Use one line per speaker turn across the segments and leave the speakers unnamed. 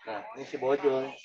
Nah, ini si Bojol.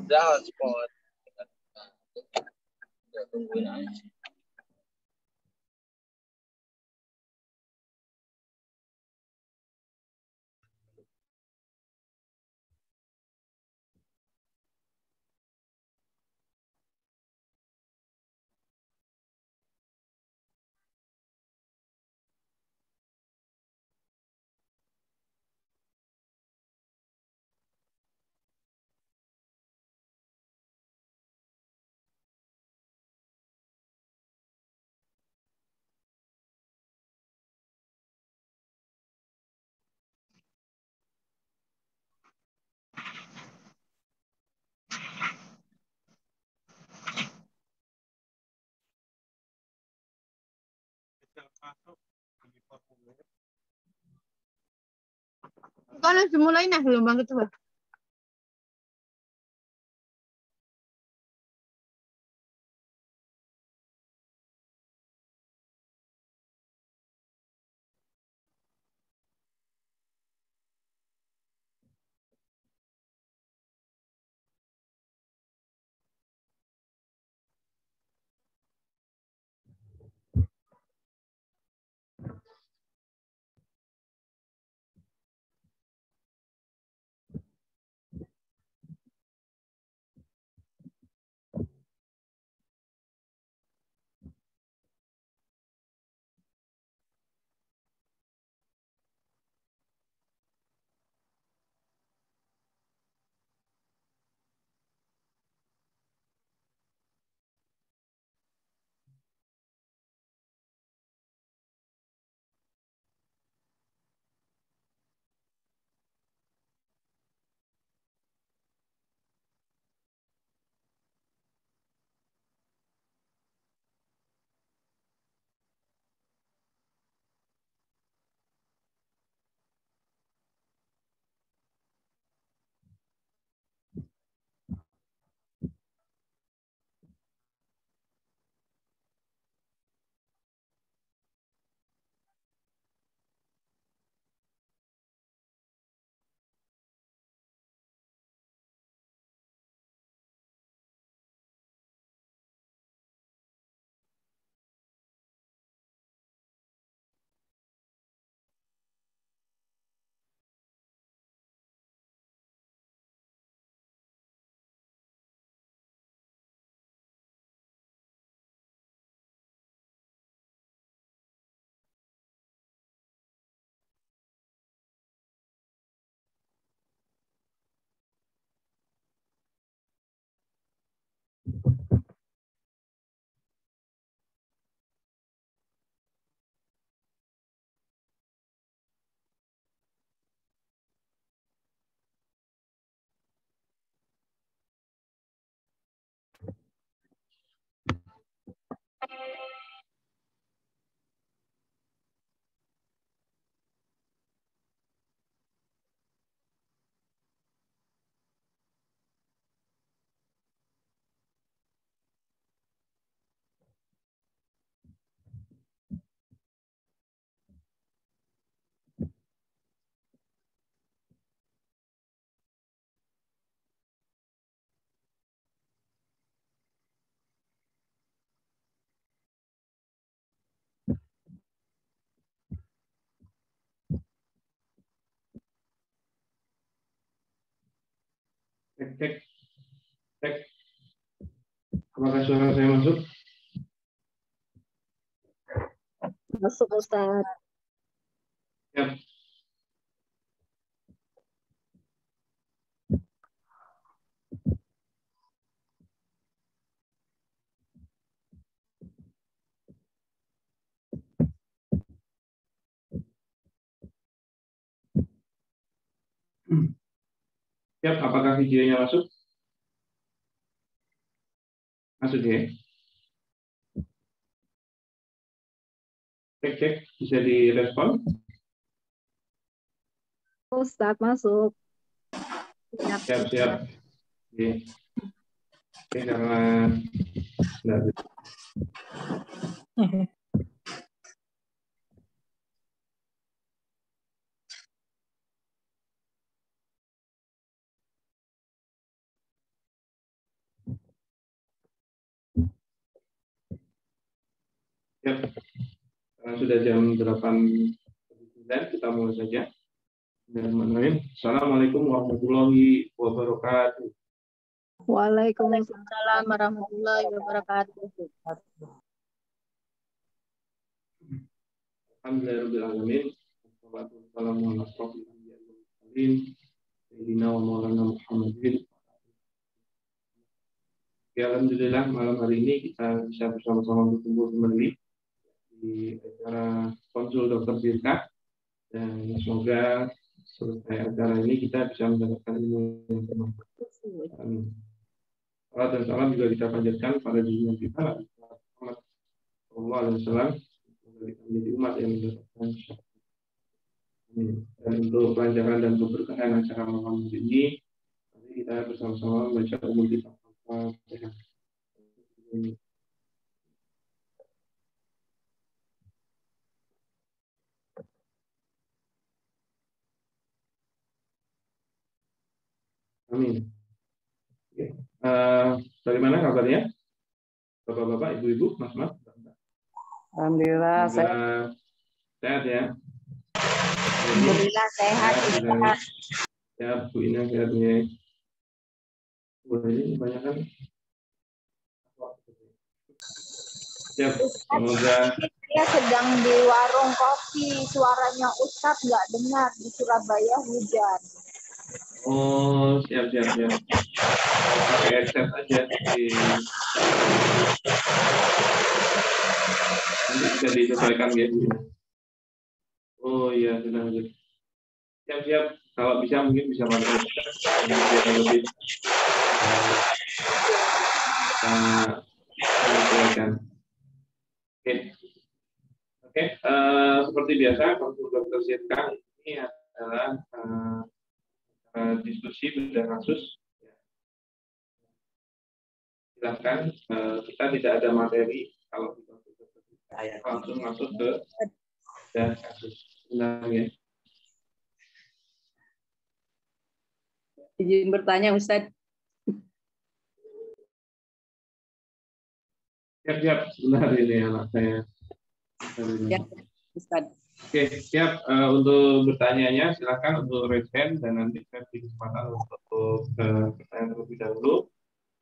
Udah hotspot. Udah tungguin aja.
Kan harus dimulai nah gelombang kedua.
Cek, cek. Apakah suara saya masuk?
Masuk, Ustaz.
Siap. Siap, apakah videonya masuk? Masuk ya? Cek, bisa direspon?
Ustaz, masuk.
Siap. Oke, karena siap. Karena sudah jam 8.09, kita mulai saja. Assalamualaikum warahmatullahi wabarakatuh.
Waalaikumsalam warahmatullahi wabarakatuh.
Alhamdulillahirrahmanirrahim. Wassalamualaikum warahmatullahi wabarakatuh. Sayyidina wa maulana Muhammadin. Ya, alhamdulillah malam hari ini kita bisa bersama-sama berkumpul kembali di acara konsul Dr. Dirka, dan semoga selesai acara ini kita bisa mendapatkan ilmu yang bermanfaat. Amin. Salam dan salam juga kita panjatkan pada junjungan kita Muhammad sallallahu alaihi wasallam, semoga kita menjadi umat yang mendapatkan syafaat. Amin. Dan untuk kelancaran dan keberkahan acara malam hari ini, mari kita bersama-sama membaca umul kitab Al-Fatihah. Amin. Dari mana kabarnya? Bapak-bapak, ibu-ibu, mas-mas?
Alhamdulillah,
sehat ya?
Alhamdulillah sehat.
Sehat, Bu Ina, sehat ya. Ini banyak kan? Siap, semoga.
Saya sedang di warung kopi, suaranya Ustadz nggak dengar, di Surabaya hujan.
Oh, siap. Pakai headset aja. Nanti bisa disesuaikan ya. Oh iya, sudah. Siap. Kalau bisa mungkin bisa pakai headset. Lebih menyesuaikan. Oke. Seperti biasa, konsul Dr. Dirka ini adalah diskusi bedah kasus. Silahkan, kita tidak ada materi kalau kita langsung masuk ke bedah kasus. Benar ya?
Izin bertanya, Ustadz.
Siap. Benar ini anak saya.
Ya, Ustadz.
Oke, siap. Untuk bertanyanya silakan untuk raise hand dan nanti saya beri kesempatan untuk pertanyaan terlebih dahulu.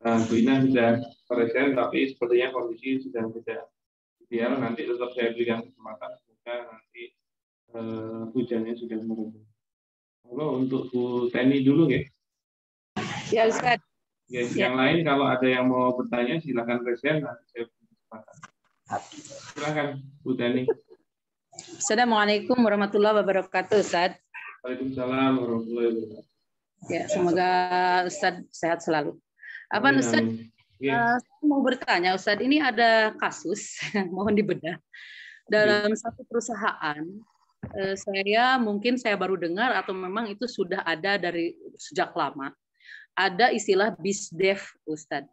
Bu Ina sudah raise hand, tapi sepertinya kondisi sudah tidak ideal. Nanti tetap saya berikan kesempatan semoga nanti hujannya sudah mereda. Halo, untuk Bu Teni dulu ya.
Ya, Ustadz.
Ya, yang lain kalau ada yang mau bertanya silakan raise hand, nanti saya beri kesempatan. Silakan Bu Teni.
Assalamualaikum warahmatullahi wabarakatuh, Ustadz.
Waalaikumsalam warahmatullahi wabarakatuh.
Ya, semoga Ustadz sehat selalu. Apa Ustadz? Saya mau bertanya, Ustadz, ini ada kasus, mohon dibedah. Dalam satu perusahaan, saya baru dengar atau memang itu sudah ada dari sejak lama. Ada istilah BISDEV, Ustadz.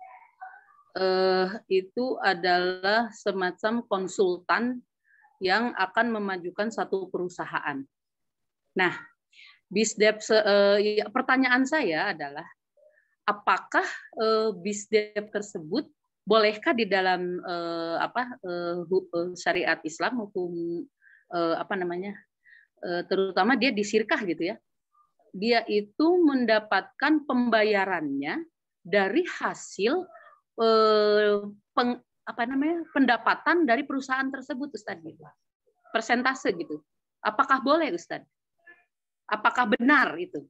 Itu adalah semacam konsultan yang akan memajukan satu perusahaan. Nah, BISDEV, pertanyaan saya adalah, apakah BISDEV tersebut bolehkah di dalam syariat Islam, hukum terutama dia di syirkah gitu ya, dia itu mendapatkan pembayarannya dari hasil pendapatan dari perusahaan tersebut, Ustadz. Persentase gitu. Apakah boleh, Ustadz? Apakah benar itu?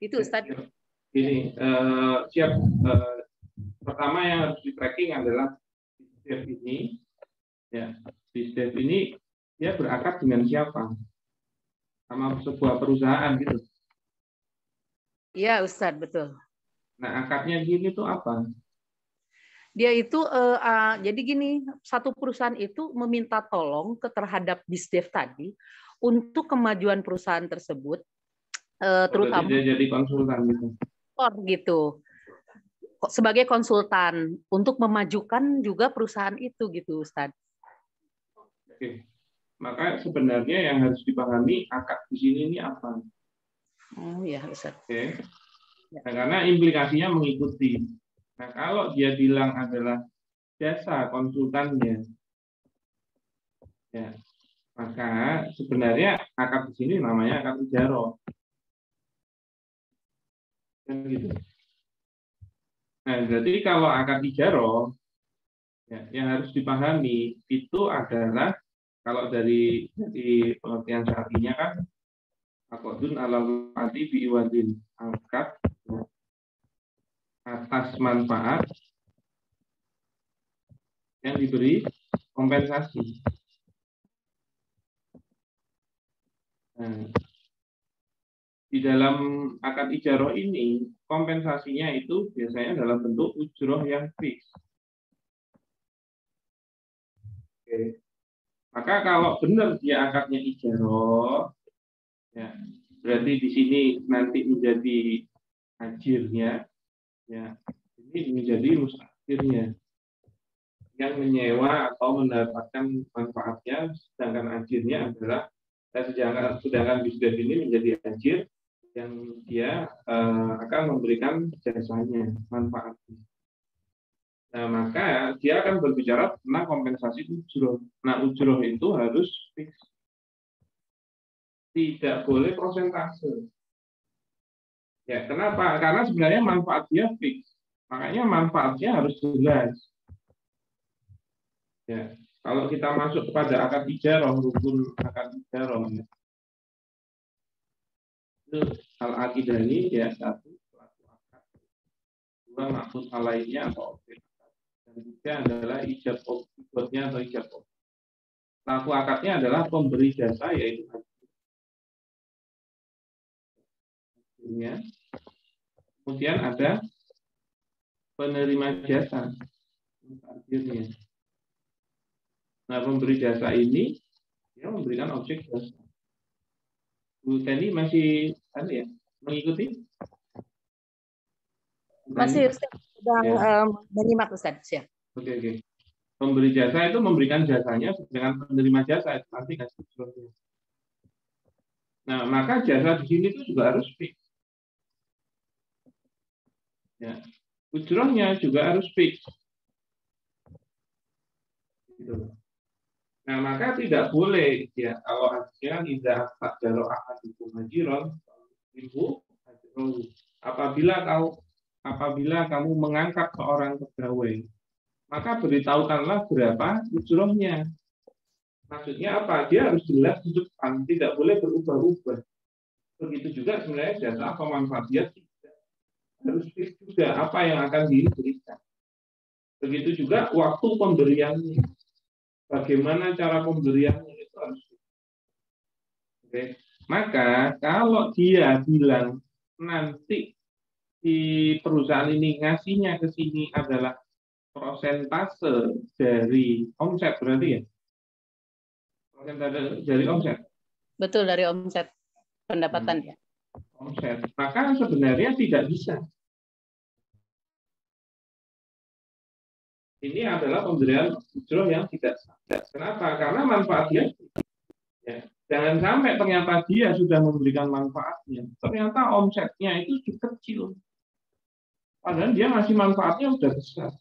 Itu, Ustadz.
Ini siap. Pertama yang harus di tracking adalah BISDEV ini. Ya, BISDEV ini dia berakad dengan siapa? Sama sebuah perusahaan gitu.
Iya, Ustadz, betul.
Nah, akadnya gini tuh apa?
Dia itu jadi gini, satu perusahaan itu meminta tolong terhadap BISDEV tadi untuk kemajuan perusahaan tersebut, terutama
dia jadi konsultan
gitu, sebagai konsultan untuk memajukan juga perusahaan itu gitu, Ustadz.
Oke. Maka sebenarnya yang harus dipahami akad di sini ini apa?
Oh ya, Ustadz.
Oke. Nah, karena implikasinya mengikuti. Nah, kalau dia bilang adalah jasa konsultannya, ya, maka sebenarnya akad di sini namanya akad ijaroh. Kan gitu. Nah, berarti kalau akad ijaroh, ya, yang harus dipahami itu adalah kalau dari pengertian syar'inya kan aqdun alal manfaati bi iwadin, akad atas manfaat yang diberi kompensasi. Nah, di dalam akad ijaroh ini kompensasinya itu biasanya dalam bentuk ujroh yang fix. Oke. Maka kalau benar dia akadnya ijaroh, ya, berarti di sini nanti menjadi ajirnya, ya, ini menjadi mustajirnya yang menyewa atau mendapatkan manfaatnya, sedangkan ajirnya adalah sedangkan BISDEV ini menjadi ajir yang dia akan memberikan jasanya, manfaatnya. Nah, maka dia akan berbicara tentang kompensasi ujroh. Nah, ujroh itu harus fix. Tidak boleh prosentase. Ya, kenapa? Karena sebenarnya manfaat dia fix. Makanya manfaatnya harus jelas. Ya, kalau kita masuk kepada akad ijaroh, rukun akad ijaroh, ya. Itu al-aqidah ini ya, satu pelaku akad, dua maksud alainya atau objek, dan tiga adalah ijab objeknya atau ijab objek. Pelaku akadnya adalah pemberi jasa, yaitu hasilnya. Kemudian ada penerima jasa, hasilnya. Nah, pemberi jasa ini dia memberikan objek jasa. Bu Teni masih ya, mengikuti?
Masih, Ustaz, sedang menyimak, Ustaz. Ya.
Oke. Pemberi jasa itu memberikan jasanya, dengan penerima jasa itu nanti kasih ujrohnya. Nah, maka jasa di sini itu juga harus fix. Ya. Ujrohnya juga harus fix. Gitu. Nah, maka tidak boleh ya kalau akhirnya tidak jaro akan dipumajiron ibu apabila kamu mengangkat seorang pegawai, maka beritahukanlah berapa ujrohnya. Maksudnya apa? Dia harus jelas di depan, tidak boleh berubah-ubah. Begitu juga sebenarnya jasa atau manfaat dia tidak harus fix juga apa yang akan diberikan. Begitu juga waktu pemberiannya. Bagaimana cara pemberiannya itu harus. Oke. Maka kalau dia bilang nanti di perusahaan ini ngasihnya ke sini adalah persentase dari omset, berarti ya? Persentase dari omset.
Betul, dari omset pendapatan ya.
Omset. Maka sebenarnya tidak bisa. Ini adalah pemberian ujroh yang tidak sah. Kenapa? Karena manfaatnya. Ya. Jangan sampai ternyata dia sudah memberikan manfaatnya, ternyata omsetnya itu kecil. Padahal dia ngasih manfaatnya sudah besar.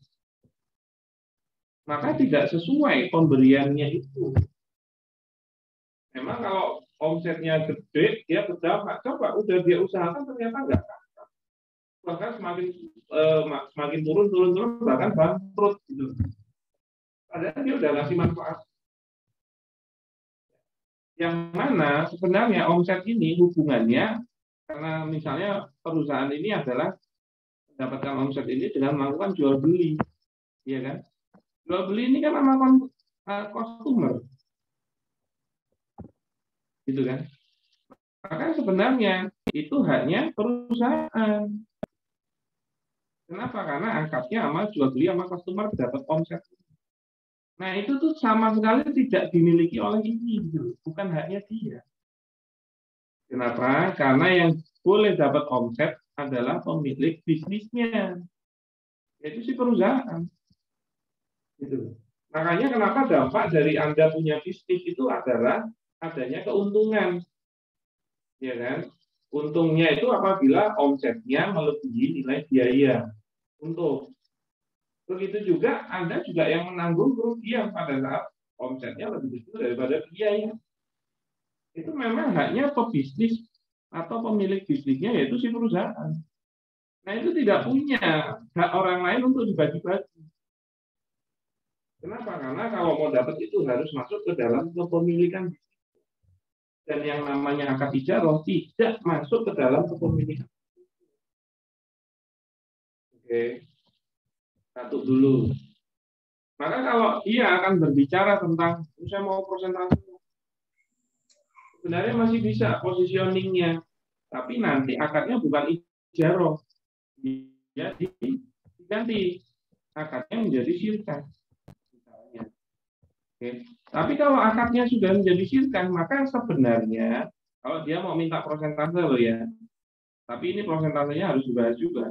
Maka tidak sesuai pemberiannya itu. Memang kalau omsetnya gede, dia berdampak. Coba udah dia usahakan ternyata enggak. Bahkan semakin turun, bahkan bangkrut gitu. Padahal dia udah ngasih manfaat. Yang mana sebenarnya omset ini hubungannya, karena misalnya perusahaan ini adalah mendapatkan omset ini dengan melakukan jual beli, ya kan? Jual beli ini kan sama customer, gitu kan? Maka sebenarnya itu haknya perusahaan. Kenapa? Karena angkatnya sama jual beli sama customer dapat omset. Nah itu tuh sama sekali tidak dimiliki oleh ini, gitu. Bukan haknya dia. Kenapa? Karena yang boleh dapat omset adalah pemilik bisnisnya, yaitu si perusahaan. Gitu. Makanya kenapa dampak dari Anda punya bisnis itu adalah adanya keuntungan, ya kan? Untungnya itu apabila omsetnya melebihi nilai biaya untuk. Begitu juga Anda juga yang menanggung kerugian pada saat omsetnya lebih besar daripada biaya. Itu memang haknya pebisnis atau pemilik bisnisnya, yaitu si perusahaan. Nah itu tidak punya hak orang lain untuk dibagi-bagi. Kenapa? Karena kalau mau dapat itu harus masuk ke dalam kepemilikan bisnis. Dan yang namanya akad ijarah tidak masuk ke dalam kepemilikan. Oke. Satu dulu. Maka kalau dia akan berbicara tentang saya mau persentase, sebenarnya masih bisa positioningnya, tapi nanti akadnya bukan ijarah, dia diganti akadnya menjadi syirkan. Oke. Tapi kalau akadnya sudah menjadi syirkan, maka sebenarnya kalau dia mau minta persentase loh ya, tapi ini persentasenya harus dibahas juga.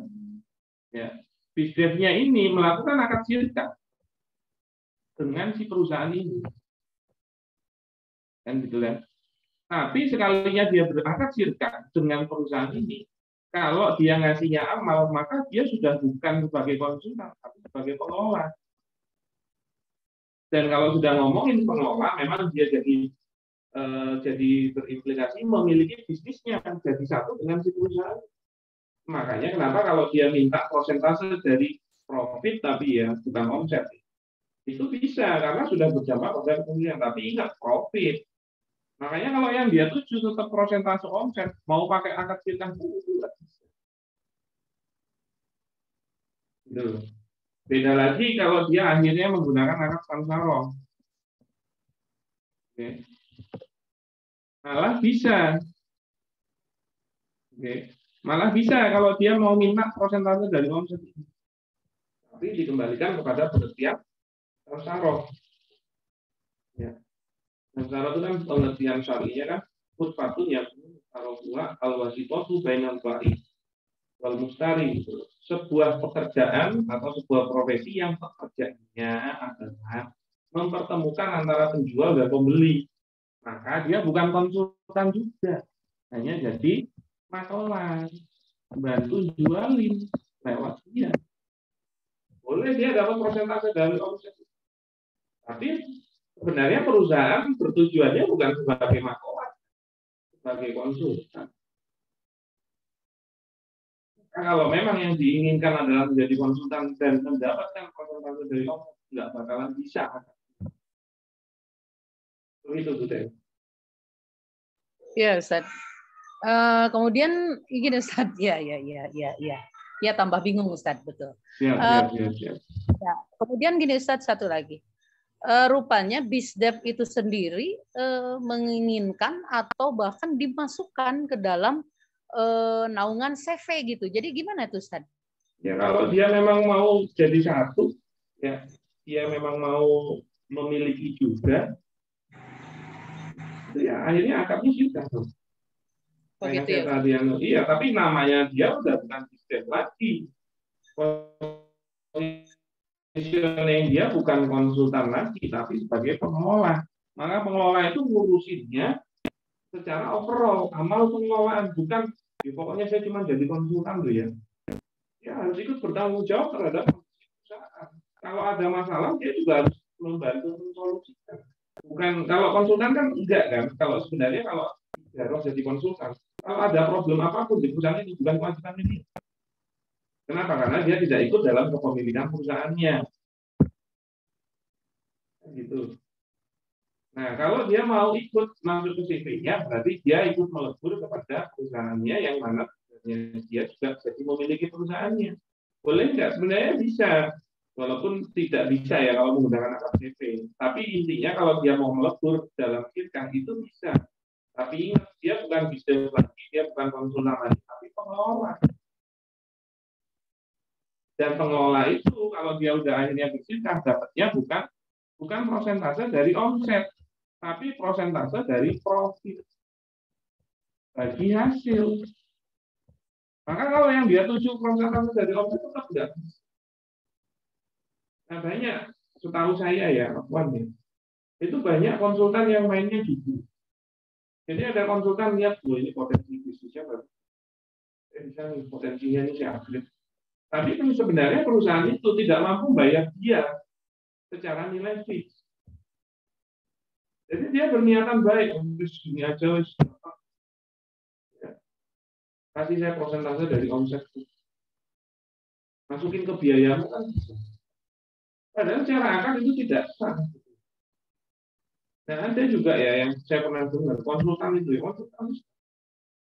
Ya. Bisdevnya ini melakukan akad syirkan dengan si perusahaan ini, kan gitu kan? Tapi sekalinya dia berakad syirkan dengan perusahaan ini, kalau dia ngasihnya amal, maka dia sudah bukan sebagai konsultan, tapi sebagai pengelola. Dan kalau sudah ngomongin pengelola, memang dia jadi berimplikasi memiliki bisnisnya jadi satu dengan si perusahaan. Makanya kenapa kalau dia minta persentase dari profit tapi ya bukan omset, itu bisa karena sudah berdampak pada kepemilikan. Tapi ingat profit. Makanya kalau yang dia tuju tetap persentase omset, mau pakai akad syirkan pun itu tidak bisa. Gitu. Beda lagi kalau dia akhirnya menggunakan akad samsara. Oke. Malah bisa. Oke. Malah bisa kalau dia mau minta persentase dari omset ini. Tapi dikembalikan kepada pengertian samsara. Ya. Samsara itu kan pengertian syar'inya kan khutbatun yang tarawwa al-wasitatu bainal ba'i wal mustari. Sebuah pekerjaan atau sebuah profesi yang pekerjaannya adalah mempertemukan antara penjual dan pembeli. Maka dia bukan konsultan juga. Hanya jadi makelar, bantu jualin lewat dia. Boleh dia dapat persentase dari omset. Tapi sebenarnya perusahaan bertujuannya bukan sebagai makelar, sebagai konsultan. Nah, kalau memang yang diinginkan adalah menjadi konsultan dan mendapatkan persentase dari omset, nggak bakalan bisa. Begitu, Bu Teh.
Ya, Ustaz. Kemudian gini Ustaz, ya, tambah bingung Ustaz, betul.
Siap.
Ya. Kemudian gini Ustaz, satu lagi, rupanya BISDEV itu sendiri menginginkan atau bahkan dimasukkan ke dalam naungan CV gitu. Jadi gimana tuh Ustaz?
Ya kalau dia memang mau jadi satu, ya dia memang mau memiliki juga, ya akhirnya akadnya syirkan.
Begitu ya.
Iya, tapi namanya dia udah bukan BISDEV lagi. Positioning dia bukan konsultan lagi, tapi sebagai pengelola. Maka pengelola itu ngurusinnya secara overall, amal pengelolaan, bukan pokoknya saya cuma jadi konsultan tuh ya. Ya harus ikut bertanggung jawab terhadap perusahaan. Kalau ada masalah dia juga harus membantu mensolusikan. Bukan kalau konsultan kan enggak kan. Kalau sebenarnya kalau harus jadi konsultan. Kalau ada problem apapun di perusahaan ini, bukan kewajiban ini. Kenapa? Karena dia tidak ikut dalam kepemilikan perusahaannya. Gitu. Nah, kalau dia mau ikut masuk ke CV-nya, berarti dia ikut melebur kepada perusahaannya yang mana dia juga jadi memiliki perusahaannya. Boleh nggak? Sebenarnya bisa. Walaupun tidak bisa ya kalau menggunakan akad CV. Tapi intinya kalau dia mau melebur dalam firkah itu bisa. Tapi ingat, dia bukan bisnis lagi, dia bukan konsultan lagi, tapi pengelola. Dan pengelola itu kalau dia udah akhirnya bersirkah, dapatnya bukan prosentase dari omset, tapi prosentase dari profit bagi hasil. Maka kalau yang dia tuju prosentase dari omset tetap tidak. Nah, banyak, setahu saya ya, itu banyak konsultan yang mainnya gitu. Jadi ada konsultan lihat, ini potensi bisnisnya bagus. Bisa nih, potensinya ini saya upgrade. Tapi kan sebenarnya perusahaan itu tidak mampu bayar dia secara nilai fix. Jadi dia berniatan baik, ini aja, kasih saya prosentase dari omset, masukin ke biayamu kan bisa. Padahal secara akad itu tidak sah. Nah, ada juga ya yang saya pernah dengar, konsultan itu, konsultan.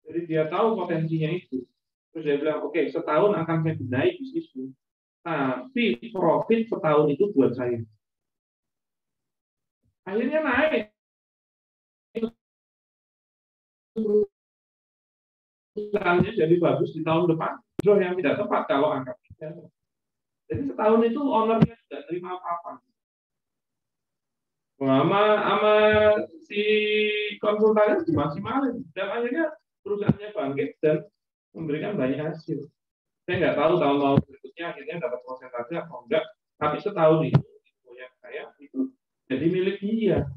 Jadi dia tahu potensinya itu. Terus dia bilang, oke, setahun akan saya benahi bisnismu. Tapi profit setahun itu buat saya. Akhirnya naik. Perusahaannya jadi bagus di tahun depan. Justru yang tidak tepat kalau angka. Jadi setahun itu ownernya tidak terima apa-apa. Sama si konsultannya dimaksimalin. Dan akhirnya perusahaannya bangkit dan memberikan banyak hasil. Saya nggak tahu tahun-tahun berikutnya akhirnya dapat persentase atau enggak. Tapi setahun itu yang saya itu jadi milik dia.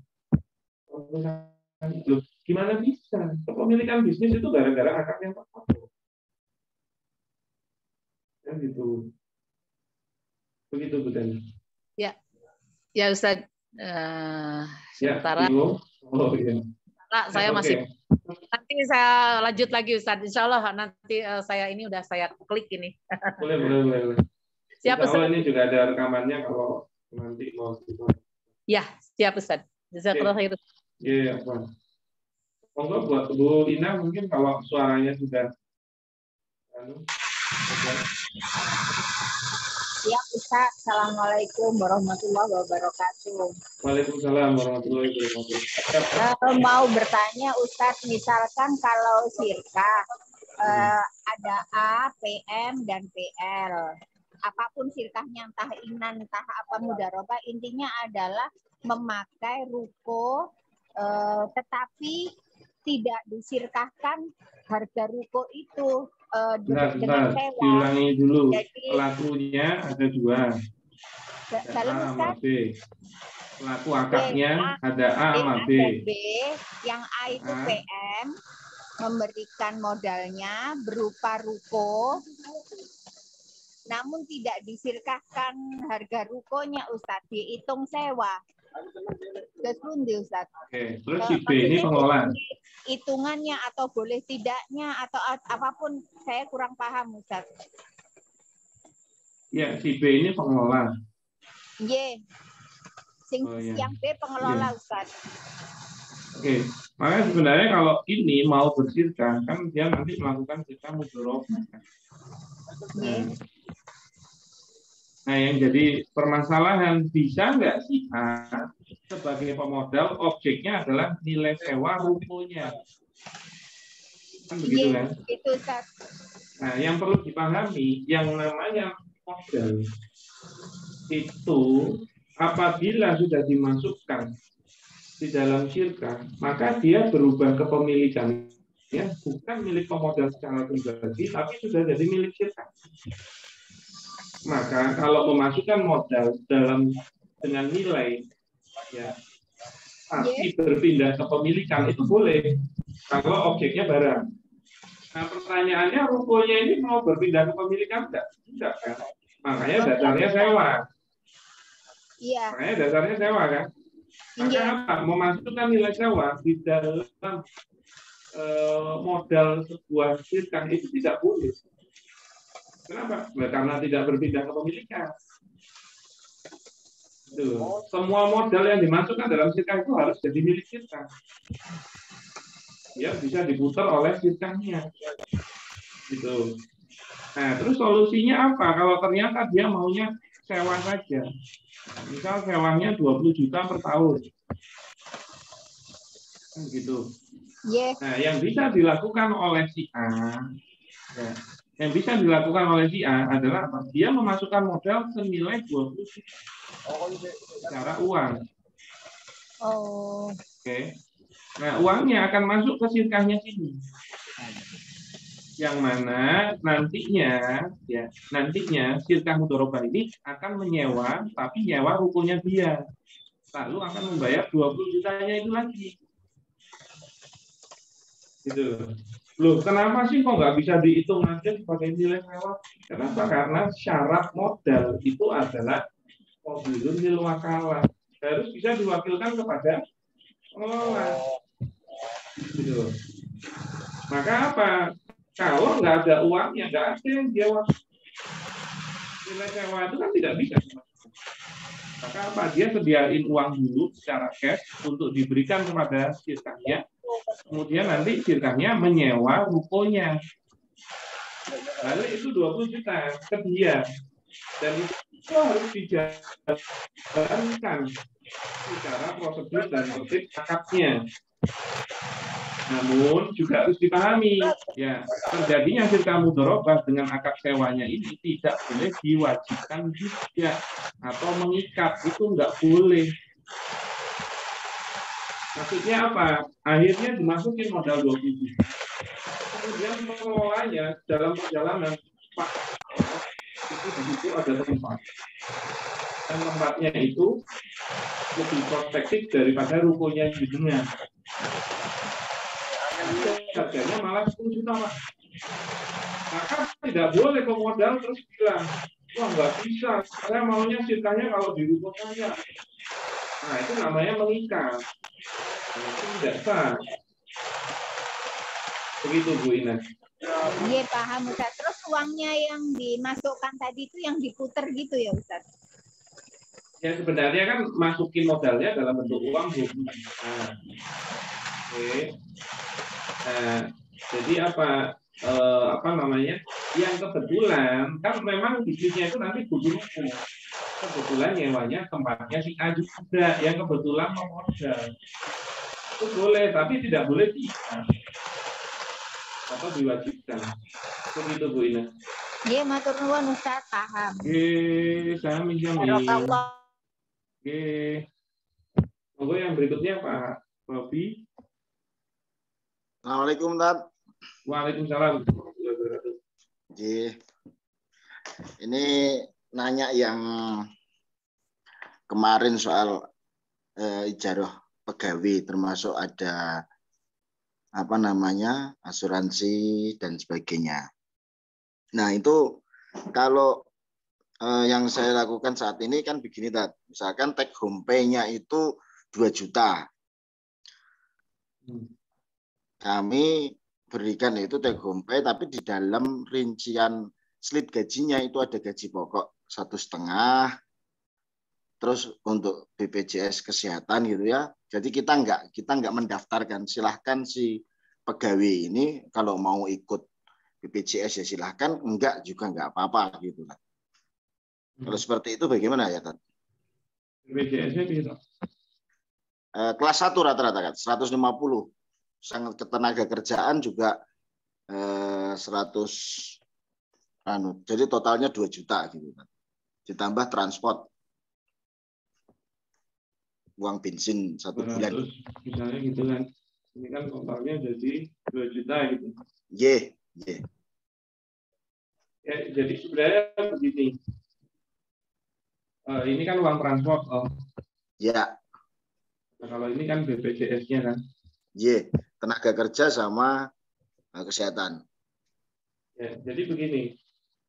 Gimana bisa? Kepemilikan bisnis itu gara-gara akad yang tepat. Kan gitu. Begitu, Bu Dani.
Ya Ustaz. Sementara saya masih nanti saya lanjut lagi Ustaz. Insya Allah nanti saya ini udah saya klik ini.
Boleh.
Siap Ustaz.
Ini juga ada rekamannya kalau nanti mau.
Ya, siap Ustaz. Jazakallahu khairan.
Iya, Pak. Monggo buat Bu Ina mungkin kalau suaranya sudah
Siap Ustaz. Assalamualaikum warahmatullahi wabarakatuh.
Waalaikumsalam warahmatullahi wabarakatuh.
Mau bertanya Ustaz, misalkan kalau sirkah ada A, PM, dan PL. Apapun sirkahnya, entah inan, entah apa mudharabah, intinya adalah memakai ruko, tetapi tidak disirkahkan harga ruko itu.
Bentar, diulangi dulu. Pelakunya ada dua. Ada A sama B. Pelaku akadnya ada A sama B.
Yang A itu PM, memberikan modalnya berupa ruko, namun tidak disirkahkan harga rukonya Ustadz, dihitung sewa. Ustaz.
Oke, terus si B ini pengelola.
Hitungannya atau boleh tidaknya atau apapun saya kurang paham Ustaz.
Ya, si B ini pengelola.
Yang B pengelola Ustaz.
Oke, makanya sebenarnya kalau ini mau bersirkah kan dia nanti melakukan sirkah mudharabah. Nah, yang jadi permasalahan, bisa nggak sih sebagai pemodal objeknya adalah nilai sewa rukonya? Kan begitu kan?
Itu, Ustaz.
Nah, yang perlu dipahami, yang namanya modal itu apabila sudah dimasukkan di dalam syirkah, maka dia berubah kepemilikannya bukan milik pemodal secara pribadi, tapi sudah jadi milik syirkah. Maka kalau memasukkan modal dengan nilai tapi berpindah kepemilikan itu boleh kalau objeknya barang. Nah, pertanyaannya rukonya ini mau berpindah kepemilikan enggak kan? Makanya dasarnya sewa.
Iya.
Makanya dasarnya sewa kan? Maka apa? Memasukkan nilai sewa di dalam modal sebuah sirkah itu tidak boleh. Kenapa? Karena tidak berpindah kepemilikan. Semua modal yang dimasukkan dalam sirkah itu harus jadi milik sirkah. Ya, bisa diputar oleh sirkahnya. Gitu. Nah, terus solusinya apa? Kalau ternyata dia maunya sewa saja. Misal sewanya 20 juta per tahun. Gitu.
Yes.
Nah, yang bisa dilakukan oleh si A, ya, yang bisa dilakukan oleh si A adalah apa? Dia memasukkan modal senilai 20 juta secara uang.
Oh.
Oke. Nah, uangnya akan masuk ke sirkahnya sini. Yang mana nantinya sirkah mudharabah ini akan menyewa, tapi nyewa rukonya dia. Lalu akan membayar 20 jutanya itu lagi. Gitu. Loh, kenapa sih kok nggak bisa dihitung aja sebagai nilai sewa? Kenapa? Karena syarat modal itu adalah mobilun nil wakalah. Harus bisa diwakilkan kepada pengelola. Gitu. Maka apa? Kalau nggak ada uangnya, nggak ada yang jawab. Nilai sewa itu kan tidak bisa. Maka apa? Dia sediain uang dulu secara cash untuk diberikan kepada sirkahnya. Kemudian nanti sirkahnya menyewa rukonya. Lalu itu 20 juta ke dia. Dan itu harus dijalankan secara prosedur dan tertib akadnya. Namun juga harus dipahami, ya, terjadinya sirkah mudharabah dengan akad sewanya ini tidak boleh diwajibkan juga atau mengikat, itu nggak boleh. Maksudnya apa? Akhirnya dimasukin modal 20 juta. Kemudian pengelolanya dalam perjalanan, Pak, itu di situ ada tempat. Dan tempatnya itu lebih prospektif daripada rukonya jenengan. Harganya malah 10 juta, Pak. Maka tidak boleh pemodal terus bilang, wah nggak bisa, saya maunya sirkahnya kalau di ruko saya. Nah, itu namanya mengikat. Itu tidak sah. Begitu, Bu Ina.
Iya, paham Ustaz. Terus uangnya yang dimasukkan tadi itu yang diputer gitu ya Ustaz?
Ya sebenarnya kan masukin modalnya dalam bentuk uang 20 juta. Oke. Nah, jadi apa namanya? Yang kebetulan kan memang bisnisnya itu nanti butuh ruko. Kebetulan nyewanya tempatnya si A juga yang kebetulan memodal. Itu boleh, tapi tidak boleh diikat atau diwajibkan. Begitu Bu Ina.
Iya, matur nuwun Ustaz, paham.
Sami.
Barakallah.
Monggo yang berikutnya Pak Robi.
Assalamualaikum, Tat.
Waalaikumsalam.
Ini nanya yang kemarin soal ijarah pegawai, termasuk ada apa namanya asuransi dan sebagainya. Nah itu kalau yang saya lakukan saat ini kan begini, Tat. Misalkan take home pay-nya itu 2 juta. Kami berikan itu take home pay, tapi di dalam rincian slip gajinya itu ada gaji pokok 1,5, terus untuk BPJS kesehatan gitu ya. Jadi kita nggak mendaftarkan. Silahkan si pegawai ini kalau mau ikut BPJS ya silahkan, enggak juga nggak apa-apa gitu kan. Kalau seperti itu bagaimana ya, Tat?
BPJS-nya bisa.
Kelas 1 rata-rata kan 150. Sangat ketenaga kerjaan juga 100 jadi totalnya 2 juta gitu kan. Ditambah transport. Uang bensin 1 bulan.
Misalnya gitu kan. Ini kan totalnya jadi 2 juta gitu.
Ye.
Ya, jadi sebenarnya begini. Ini kan uang transport.
Ya.
Nah, kalau ini kan BPJS-nya kan.
Ye. Tenaga kerja sama kesehatan.
Ya, jadi begini.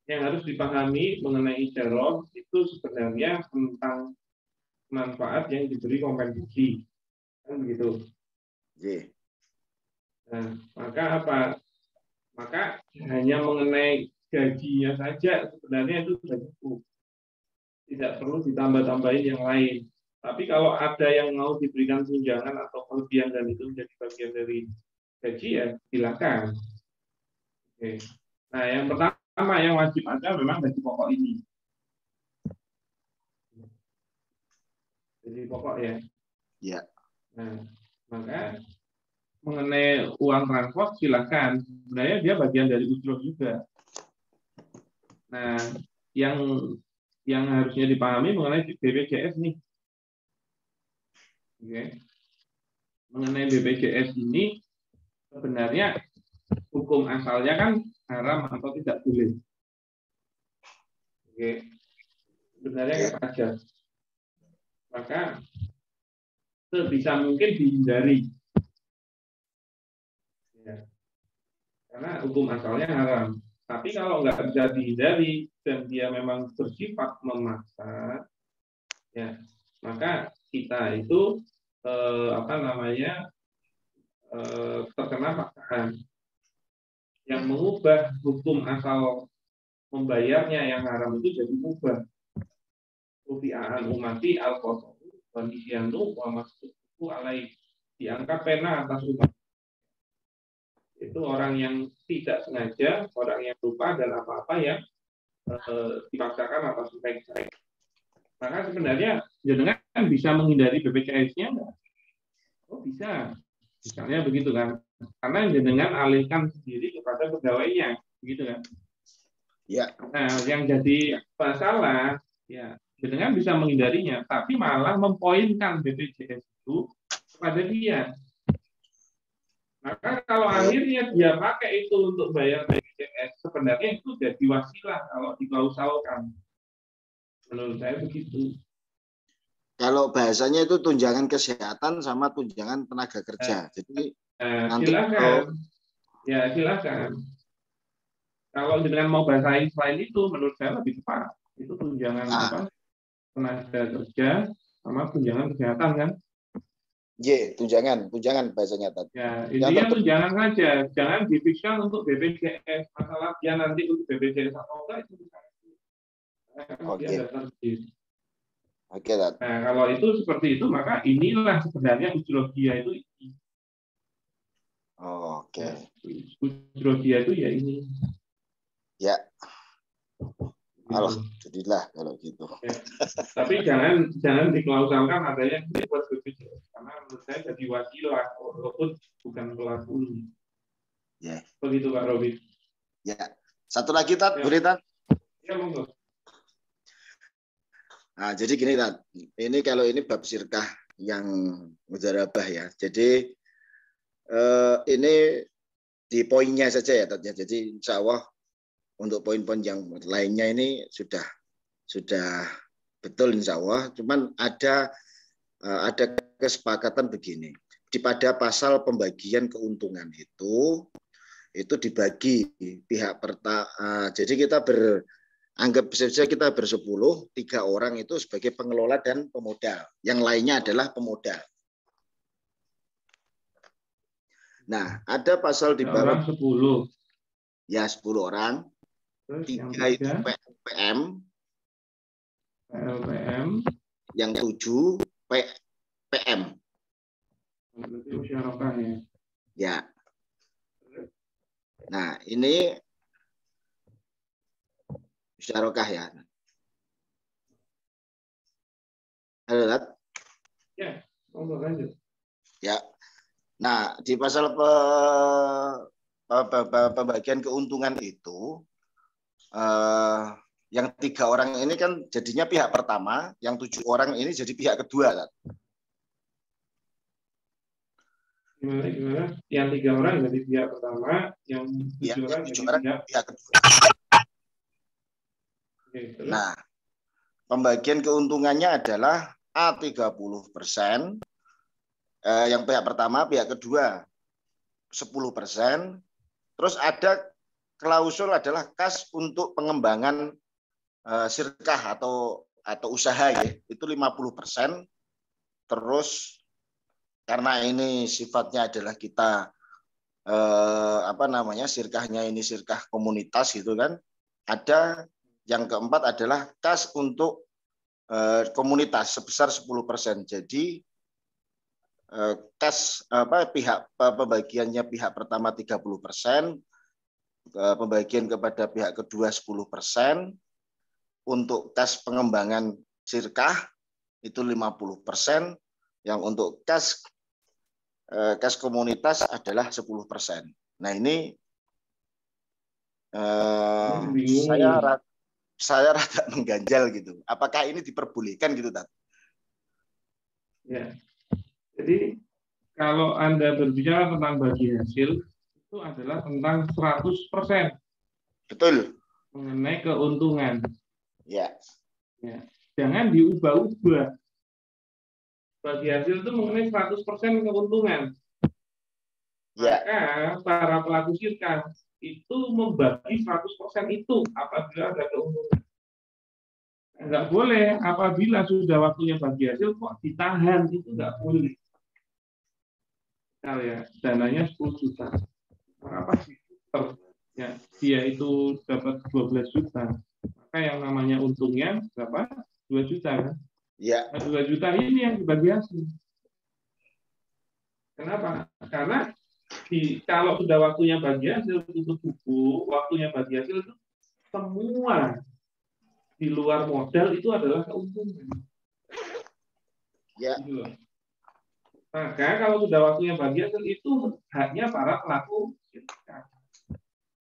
Yang harus dipahami mengenai ijarah itu sebenarnya tentang manfaat yang diberi kompensasi. Kan begitu.
Ye.
Nah, maka apa? Maka hanya mengenai gajinya saja sebenarnya itu sudah cukup. Tidak perlu ditambah-tambahin yang lain. Tapi kalau ada yang mau diberikan tunjangan atau kelebihan dan itu menjadi bagian dari gaji, ya silakan. Oke. Nah, yang pertama yang wajib ada memang gaji pokok ini. Gaji pokok ya.
Ya.
Nah, maka mengenai uang transport silakan. Sebenarnya dia bagian dari ujroh juga. Nah, yang harusnya dipahami mengenai BPJS nih. Oke. Mengenai BPJS ini sebenarnya hukum asalnya kan haram atau tidak boleh. Oke. Sebenarnya kayak aja. Maka sebisa mungkin dihindari. Ya. Karena hukum asalnya haram. Tapi kalau nggak bisa dihindari dan dia memang bersifat memaksa, ya maka kita itu terkena paksaan yang mengubah hukum asal membayarnya yang haram itu jadi mubah. Rufi'an umati al-qasau wa nisyanu wa masfuku alai, diangkat pena atas umat. Itu orang yang tidak sengaja, orang yang lupa dan apa-apa yang dipaksakan atas mereka. Maka sebenarnya jenengan bisa menghindari BPJS-nya enggak? Oh bisa. Misalnya begitu kan. Karena jenengan alihkan sendiri kepada pegawainya, begitu kan?
Ya.
Nah, yang jadi masalah ya jenengan bisa menghindarinya, tapi malah mempoinkan BPJS itu kepada dia. Maka kalau akhirnya dia pakai itu untuk bayar BPJS, sebenarnya itu jadi wasilah kalau diklausalkan. Menurut saya begitu.
Kalau bahasanya itu tunjangan kesehatan sama tunjangan tenaga kerja. Jadi nanti
silakan. Ya silakan. Kalau dengan mau bahasain selain itu, menurut saya lebih tepat. Itu tunjangan tenaga kerja sama tunjangan kesehatan kan?
Tunjangan bahasanya tadi.
Ya, intinya tunjangan saja, jangan dipikirkan untuk BPJS. Masalah dia nanti untuk BPJS atau enggak itu bisa.
Oke.
Nah, kalau itu seperti itu, maka inilah sebenarnya ujroh dia itu.
Oke.
Ujroh dia itu ya ini.
Ya. Alhamdulillah kalau gitu.
Ya. Tapi jangan diklausalkan adanya buat BPJS karena menurut saya jadi wasilah walaupun bukan pelakunya.
Ya.
Begitu Pak Robi.
Ya. Satu lagi Tat, boleh Tat?
Ya monggo.
Nah, jadi gini Tat. Ini kalau ini bab sirkah yang mudzarabah ya. Jadi ini di poinnya saja ya Tat ya. Jadi insya Allah untuk poin-poin yang lainnya ini sudah betul insya Allah. Cuman ada kesepakatan begini. Pada pasal pembagian keuntungan itu dibagi pihak pertama. Jadi kita anggap saja kita bersepuluh, 3 orang itu sebagai pengelola dan pemodal. Yang lainnya adalah pemodal. Nah, ada pasal di bawah
10.
Ya 10 orang. 3 itu PLPM, yang 7 PM. Ya. Nah ini musyarakah ya. Halo,
ya, lanjut.
Ya. Nah di pasal pembagian keuntungan itu. Yang 3 orang ini kan jadinya pihak pertama, yang 7 orang ini jadi pihak kedua kan?
Gimana? Yang 3 orang jadi pihak pertama, yang 7 orang jadi pihak kedua. Oke,
nah, pembagian keuntungannya adalah A 30%, yang pihak pertama, pihak kedua 10%, terus ada klausul adalah kas untuk pengembangan sirkah atau usaha ya, itu 50%. Terus karena ini sifatnya adalah kita apa namanya, sirkahnya ini sirkah komunitas gitu kan. Ada yang keempat adalah kas untuk komunitas sebesar 10%. Jadi kas pihak pembagiannya pihak pertama 30%, pembagian kepada pihak kedua 10%, untuk kas pengembangan sirkah itu 50%, yang untuk kas komunitas adalah 10%. Nah ini saya rada mengganjal gitu. Apakah ini diperbolehkan gitu, Tat?
Ya. Jadi kalau Anda berbicara tentang bagi hasil, itu adalah tentang 100%.
Betul.
Mengenai keuntungan.
Ya.
Ya. Jangan diubah-ubah. Bagi hasil itu mengenai 100% keuntungan.
Ya.
Maka para pelaku sirkah itu membagi 100% itu apabila ada keuntungan. Enggak boleh apabila sudah waktunya bagi hasil kok ditahan, itu enggak boleh. Nah, ya, dananya 10 juta. Maka pasti ya, dia itu dapat 12 juta. Maka yang namanya untungnya berapa? 2 juta kan?
Ya.
Nah, 2 juta ini yang dibagi hasil. Kenapa? Karena kalau sudah waktunya bagi hasil tutup buku, waktunya bagi hasil itu semua di luar modal itu adalah keuntungan.
Ya.
Maka kalau sudah waktunya bagi hasil itu haknya para pelaku sirkah.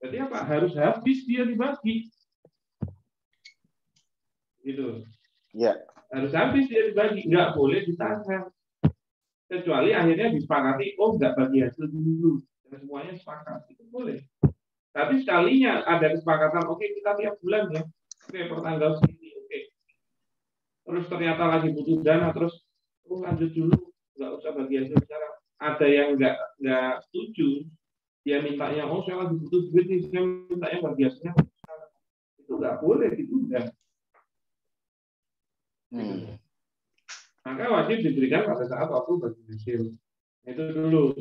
Jadi apa? Harus habis dia dibagi. Gitu.
Ya. Harus
habis dia dibagi, nggak boleh ditahan. Kecuali akhirnya disepakati, oh nggak bagi hasil dulu. Dan semuanya sepakat, itu boleh. Tapi sekalinya ada kesepakatan, oke kita tiap bulan ya, oke per tanggal segini, oke. Terus ternyata lagi butuh dana, terus lanjut dulu, nggak usah bagi hasil sekarang. Ada yang nggak setuju, dia mintanya, oh saya lagi butuh duit nih, saya mintanya bagi hasilnya. Itu nggak boleh ditunda. Maka wajib diberikan pada saat waktu bagi hasil. Itu dulu.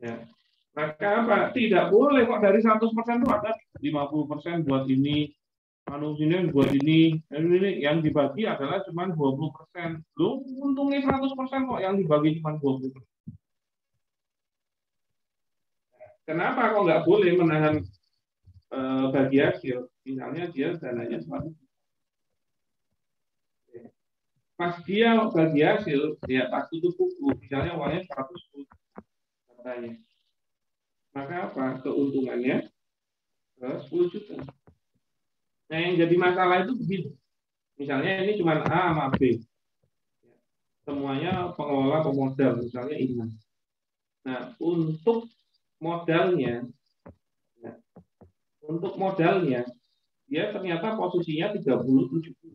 Ya. Maka apa? Tidak boleh kok dari 100% itu ada 50% buat ini, manusia buat ini yang dibagi adalah cuma 20%. Loh, untungnya 100% kok yang dibagi cuma 20%. Kenapa kok nggak boleh menahan bagi hasil? Misalnya dia dananya 100. Pas dia bagi hasil, ya pas tutup buku, misalnya uangnya 110 katanya. Maka apa? Keuntungannya 10 juta. Nah, yang jadi masalah itu begini. Misalnya ini cuma A sama B. Semuanya pengelola pemodal, misalnya ini. Nah, untuk modalnya, dia ternyata posisinya 30-70.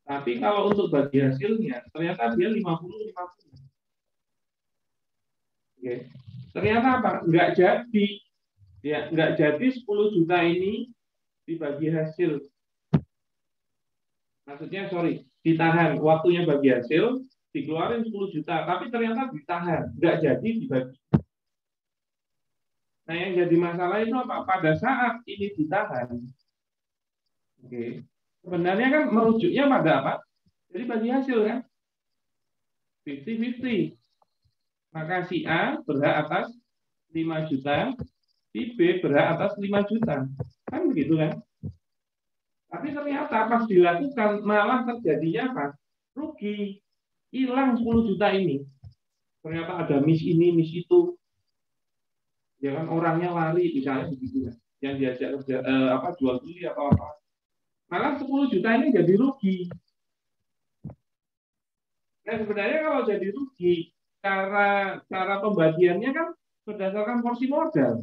Tapi kalau untuk bagi hasilnya, ternyata dia 50-50. Oke. Ternyata apa? Nggak jadi. Ya, nggak jadi 10 juta ini dibagi hasil. Maksudnya, ditahan. Waktunya bagi hasil, dikeluarin 10 juta. Tapi ternyata ditahan. Nggak jadi dibagi. Nah, yang jadi masalah itu apa? Pada saat ini ditahan. Oke. Sebenarnya kan merujuknya pada apa? Jadi bagi hasil kan? 50-50. Maka si A berhak atas 5 juta, si B berhak atas 5 juta. Kan begitu kan? Tapi ternyata pas dilakukan malah terjadinya apa? Rugi. Hilang 10 juta ini. Ternyata ada miss ini, miss itu. Ya kan orangnya lari, misalnya begitu kan. Yang diajak jual beli atau apa. Malah 10 juta ini jadi rugi. Nah sebenarnya kalau jadi rugi, cara pembagiannya kan berdasarkan porsi modal.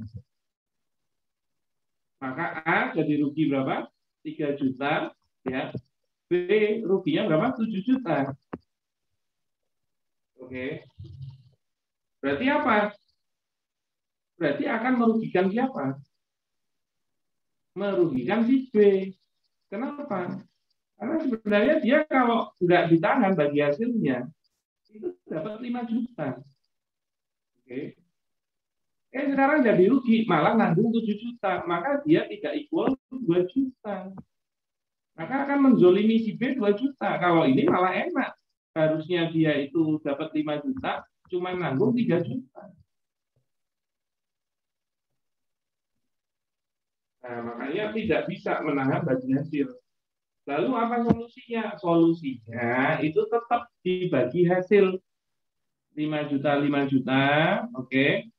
Maka A jadi rugi berapa? 3 juta. Ya. B ruginya berapa? 7 juta. Oke. Berarti apa? Berarti akan merugikan siapa? Merugikan si B. Kenapa? Karena sebenarnya dia kalau nggak ditahan bagi hasilnya, itu dapat 5 juta. Oke. Sekarang jadi rugi, malah nanggung 7 juta. Maka dia tidak equal 2 juta. Maka akan menzolimi si B 2 juta. Kalau ini malah enak. Harusnya dia itu dapat 5 juta, cuma nanggung 3 juta. Nah, makanya tidak bisa menahan bagi hasil. Lalu apa solusinya? Solusinya itu tetap dibagi hasil 5 juta, 5 juta, oke.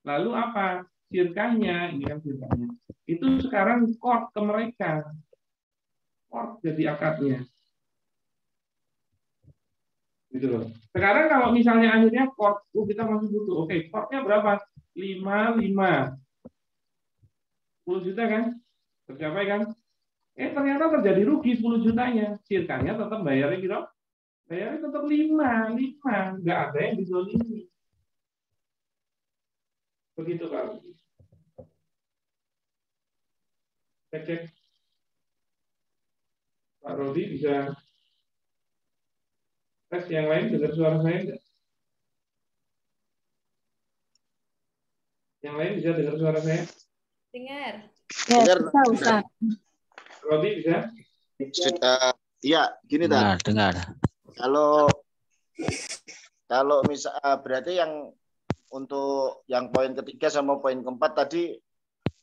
Lalu apa? Sirkahnya, ini kan sirkahnya. Itu sekarang chord ke mereka. Chord jadi akadnya. Gitu loh. Sekarang kalau misalnya akhirnya chord, kita masih butuh. Oke, chordnya berapa? 5. 10 juta kan? Tercapai kan? Ternyata terjadi rugi 10 jutanya. Sirkahnya tetap bayarnya gitu. Bayarnya tetap 5. Nggak ada yang dizolimi. Begitu Pak. Cek. Pak Rodi bisa tes yang lain, dengar suara saya enggak? Yang lain bisa dengar suara saya?
Dengar.
Ya, bisa, Ustaz.
Rodi bisa?
Iya, gini Tad.
Dengar.
Kalau misalnya berarti yang untuk yang poin ketiga sama poin keempat tadi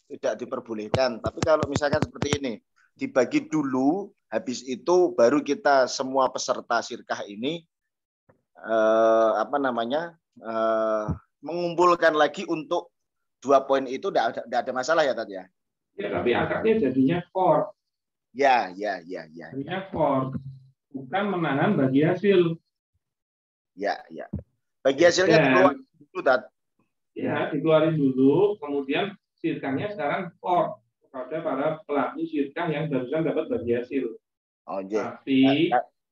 tidak diperbolehkan. Tapi kalau misalkan seperti ini, dibagi dulu, habis itu baru kita semua peserta sirkah ini mengumpulkan lagi untuk 2 poin itu tidak ada masalah ya Tad ya?
Ya, tapi akadnya jadinya chord.
Ya.
Jadinya chord. Bukan menahan bagi hasil.
Ya. Bagi hasilnya dikeluarin dulu, Tad.
Ya, dikeluarin dulu, kemudian sirkahnya sekarang chord kepada para pelaku sirkah yang barusan dapat bagi hasil.
Oh, yeah.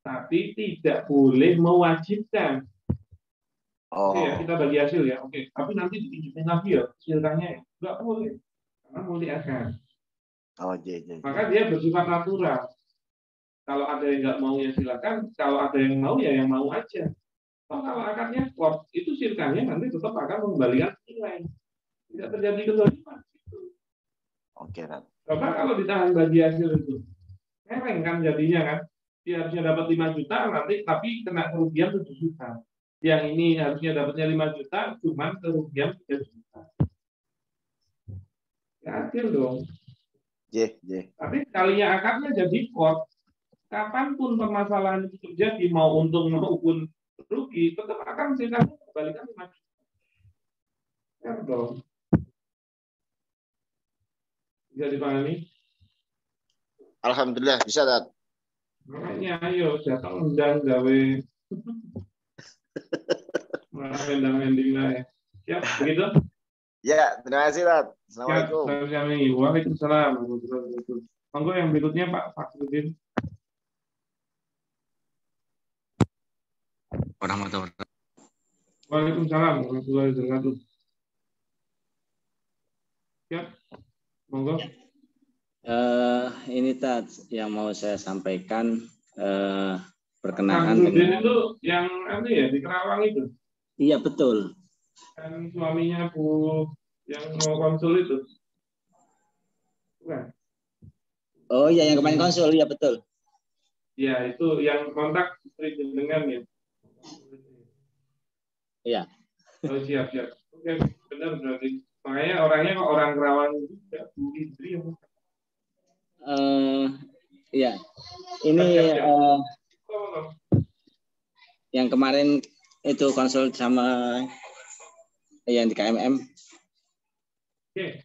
Tapi tidak boleh mewajibkan. Oke ya, kita bagi hasil ya. Oke, tapi nanti dititipin lagi ya sirkahnya ya. Enggak boleh. Karena multi akad.
Oh, yeah.
Maka dia bersifat natural. Kalau ada yang nggak mau ya silakan. Kalau ada yang mau ya yang mau aja. Kalau akadnya chord, itu sirkahnya nanti tetap akan mengembalikan nilai. Tidak terjadi kezaliman.
Oke, Tad.
Coba kalau ditahan bagi hasil itu. Mereng kan jadinya kan. Dia harusnya dapat 5 juta nanti tapi kena kerugian 7 juta. Yang ini harusnya dapatnya 5 juta cuman kerugian 3 juta. Ya adil dong.
Yeah.
Tapi kalinya akadnya jadi chord. Kapanpun permasalahan itu terjadi, mau untung maupun rugi, tetap akan sirkahnya kembalikan 5 juta. Ya dong. Bisa dipahami?
Alhamdulillah bisa, Tad.
Makanya ayo datang undang gawe mendang-mending lah ya. Siap, begitu?
Ya, terima kasih, Tad. Assalamualaikum.
Waalaikumsalam. Monggo yang berikutnya Pak Fakhruddin. Waalaikumsalam warahmatullahi wabarakatuh. Siap, monggo.
Ini Tad yang mau saya sampaikan perkenaan
dengan itu yang ya di Kerawang itu.
Iya betul.
Kan suaminya Bu yang mau konsul itu. Bukan?
Oh iya yang kemarin konsul ya betul.
Ya itu yang kontak istri jenengan ya.
Iya.
Oh siap. Oke benar berarti. Makanya orangnya kok orang Kerawang juga Bu Indri ya.
Iya. Ini yang kemarin itu konsul sama yang di KMM.
Oke.